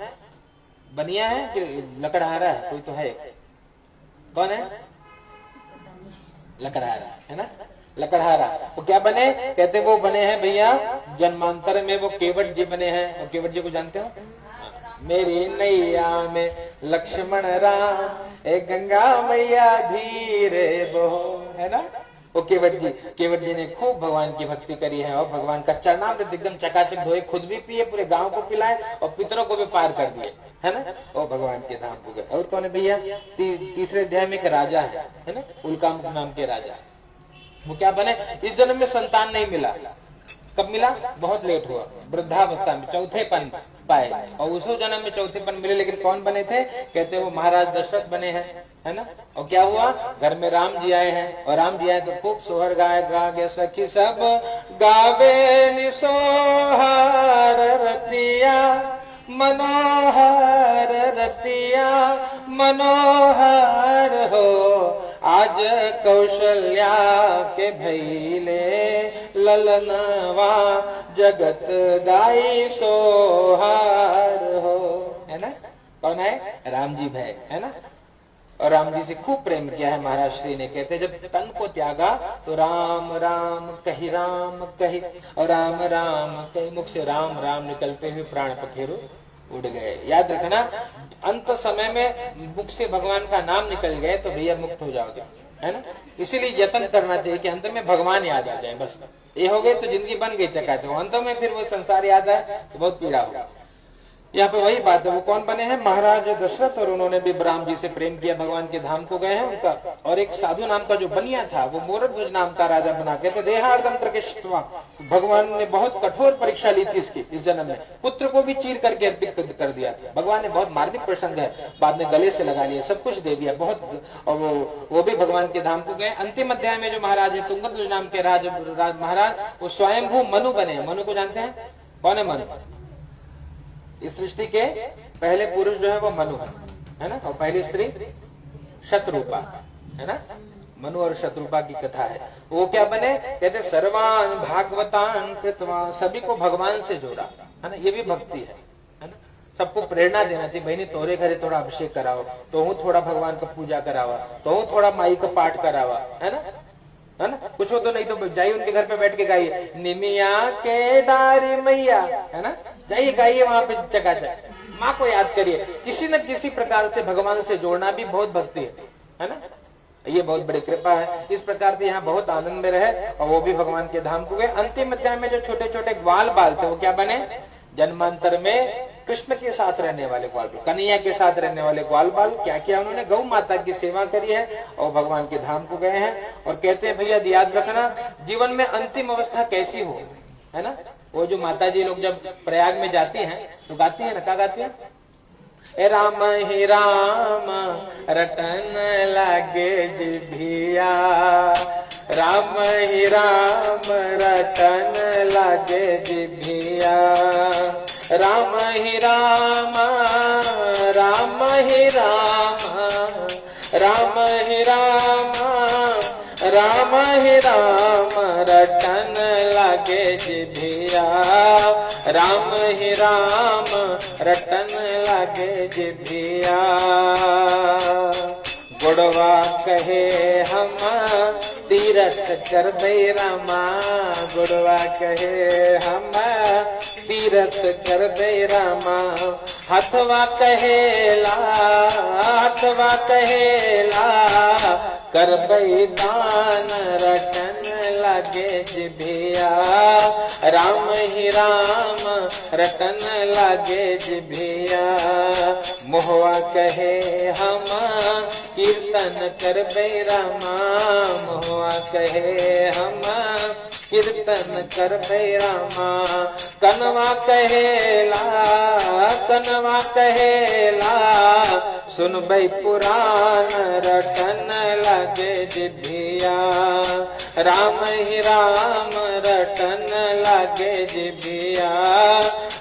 बनिया है कि लकड़हारा है? कोई तो है, कौन है? लकड़हारा, है ना, लकड़हारा। वो क्या बने? कहते वो बने हैं भैया जन्मांतर में वो केवट जी बने हैं। और केवट जी को जानते हो? मेरी नैया में लक्ष्मण राम, एक गंगा मैया धीरे बहो, है ना। वो केवट जी ने खूब भगवान की भक्ति करी है और भगवान का चरणामृत एकदम चकाचक धोए, खुद भी पिए, पूरे गांव को पिलाए और पितरों को भी पार कर दिए, है ना। और भगवान के धाम को गए। और कौन है भैया? तीसरे अध्याय में एक राजा है ना, उल्कामुख नाम के राजा। वो क्या बने? इस जन्म में संतान नहीं मिला। कब मिला? बहुत लेट हुआ, वृद्धावस्था में, चौथेपन पाए। और उसी जन्म में चौथेपन मिले। लेकिन कौन बने थे? कहते वो महाराज दशरथ बने हैं, है ना। और क्या हुआ? घर में राम जी आए हैं और राम जी आए तो खूब सोहर गा गया। सखी सब गावे निसोहर रतिया, मनोहर रतिया मनोहर हो, आज कौशल्या के भैले ललनवा जगत गाई सोहार हो, है ना। कौन है? राम जी भाई, है ना। और राम जी से खूब प्रेम किया है महाराज श्री ने। कहते जब तन को त्यागा तो राम राम कही और राम राम कही, मुख से राम राम निकलते हुए प्राण पखेरु उड़ गए। याद रखना, अंत समय में मुख से भगवान का नाम निकल गए तो भैया मुक्त हो जाओगे, है ना। इसीलिए यत्न करना चाहिए कि अंत में भगवान याद आ जाए। बस ये हो गए तो जिंदगी बन गई चकाचौंध। अंत में फिर वो संसार याद आए तो बहुत पीड़ा होगा। यहाँ पे वही बात है। वो कौन बने हैं? महाराज दशरथ। और उन्होंने भी राम जी से प्रेम किया, भगवान के धाम को गए हैं उनका। और एक साधु नाम का जो बनिया था वो मोरध्वज नाम का राजा बना। कहते देहार्दम प्रकृष्टवा, भगवान ने बहुत कठोर परीक्षा ली थी इसकी इस जन्म में। पुत्र को भी चीर करके अर्पित कर दिया। भगवान ने बहुत मार्मिक प्रसंग है, बाद में गले से लगा लिया, सब कुछ दे दिया बहुत। और वो भी भगवान के धाम को गए। अंतिम अध्याय में जो महाराज है तुंगध्वज नाम के राज महाराज, वो स्वयंभू मनु बने। मनु को जानते हैं? कौन है मनु? इस सृष्टि के पहले पुरुष जो है वो मनु है ना। और पहली स्त्री शत्रुपा, है ना। मनु और शत्रुपा की कथा है। वो क्या बने? कहते सर्वान भागवतान कृतवा, सभी को भगवान से जोड़ा, है ना। ये भी भक्ति है ना। सबको प्रेरणा देना चाहिए। बहनी तोरे घरे थोड़ा अभिषेक कराओ, तो हूँ थोड़ा भगवान का पूजा करावा, तो हूँ थोड़ा माई का पाठ करावा, है ना, है ना। कुछ हो तो नहीं तो जाइए उनके घर पे बैठ के गाइए, निमिया के डारी मैया, है ना। जाइए गाइए वहां पे चकाचक, माँ को याद करिए। किसी न किसी प्रकार से भगवान से जोड़ना भी बहुत भक्ति है ना। ये बहुत बड़ी कृपा है। इस प्रकार से यहाँ बहुत आनंद में रहे और वो भी भगवान के धाम को गए। अंतिम अध्याय में जो छोटे छोटे ग्वाल बाल थे वो क्या बने? जन्मांतर में कृष्ण के साथ रहने वाले ग्वाल बाल, कन्हैया के साथ रहने वाले ग्वाल बाल। क्या किया उन्होंने? गौ माता की सेवा करी है और भगवान के धाम को गए हैं। और कहते हैं भैया याद रखना, जीवन में अंतिम अवस्था कैसी हो, है ना। वो जो माता जी लोग जब प्रयाग में जाती हैं तो गाती है ना, क्या गाती है? ए राम ही राम रटन लागे जिभिया, राम ही राम रटन लागे जिभिया, राम ही राम राम ही राम राम ही राम राम ही राम रटन लागे जिभिया, राम ही राम रटन लागे जिभिया। गुड़वा कहे हम तीरथ कर दे रामा, गुड़वा कहे हम तीरथ कर दे रामा, हथवा कहेला कर दान रटन लागे जिभिया, राम ही राम रटन लागे जिभिया। मोहवा कहे हम कीर्तन कर रामा, मोहवा कहे हम कीर्तन कर रामा। कनवा कहेला सुन भाई पुराण रटन लगे जिभिया, राम ही राम रटन लगे जिभिया,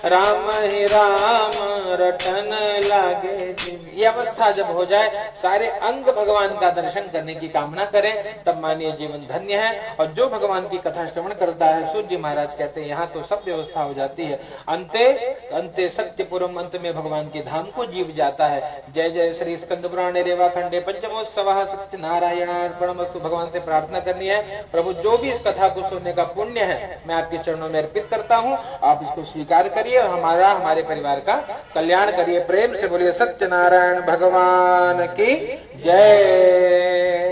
राम ही राम रटन लगे जिभिया। ये अवस्था जब हो जाए, सारे अंग भगवान का दर्शन करने की कामना करें, तब मानिए जीवन धन्य है। और जो भगवान की कथा श्रवण करता है, सूर्य जी महाराज कहते हैं यहाँ तो सब व्यवस्था हो जाती है। अंते सत्यपुरम, अंत में भगवान के धाम को जीव जाता है। जय जय श्री स्कंद पुराणे रेवा खंडे पंचमोत्सव सत्यनारायण अर्पणमस्तु। भगवान से प्रार्थना करनी है, प्रभु जो भी इस कथा को सुनने का पुण्य है मैं आपके चरणों में अर्पित करता हूँ, आप इसको स्वीकार करिए और हमारे परिवार का कल्याण करिए। प्रेम से बोलिए सत्यनारायण भगवान की जय।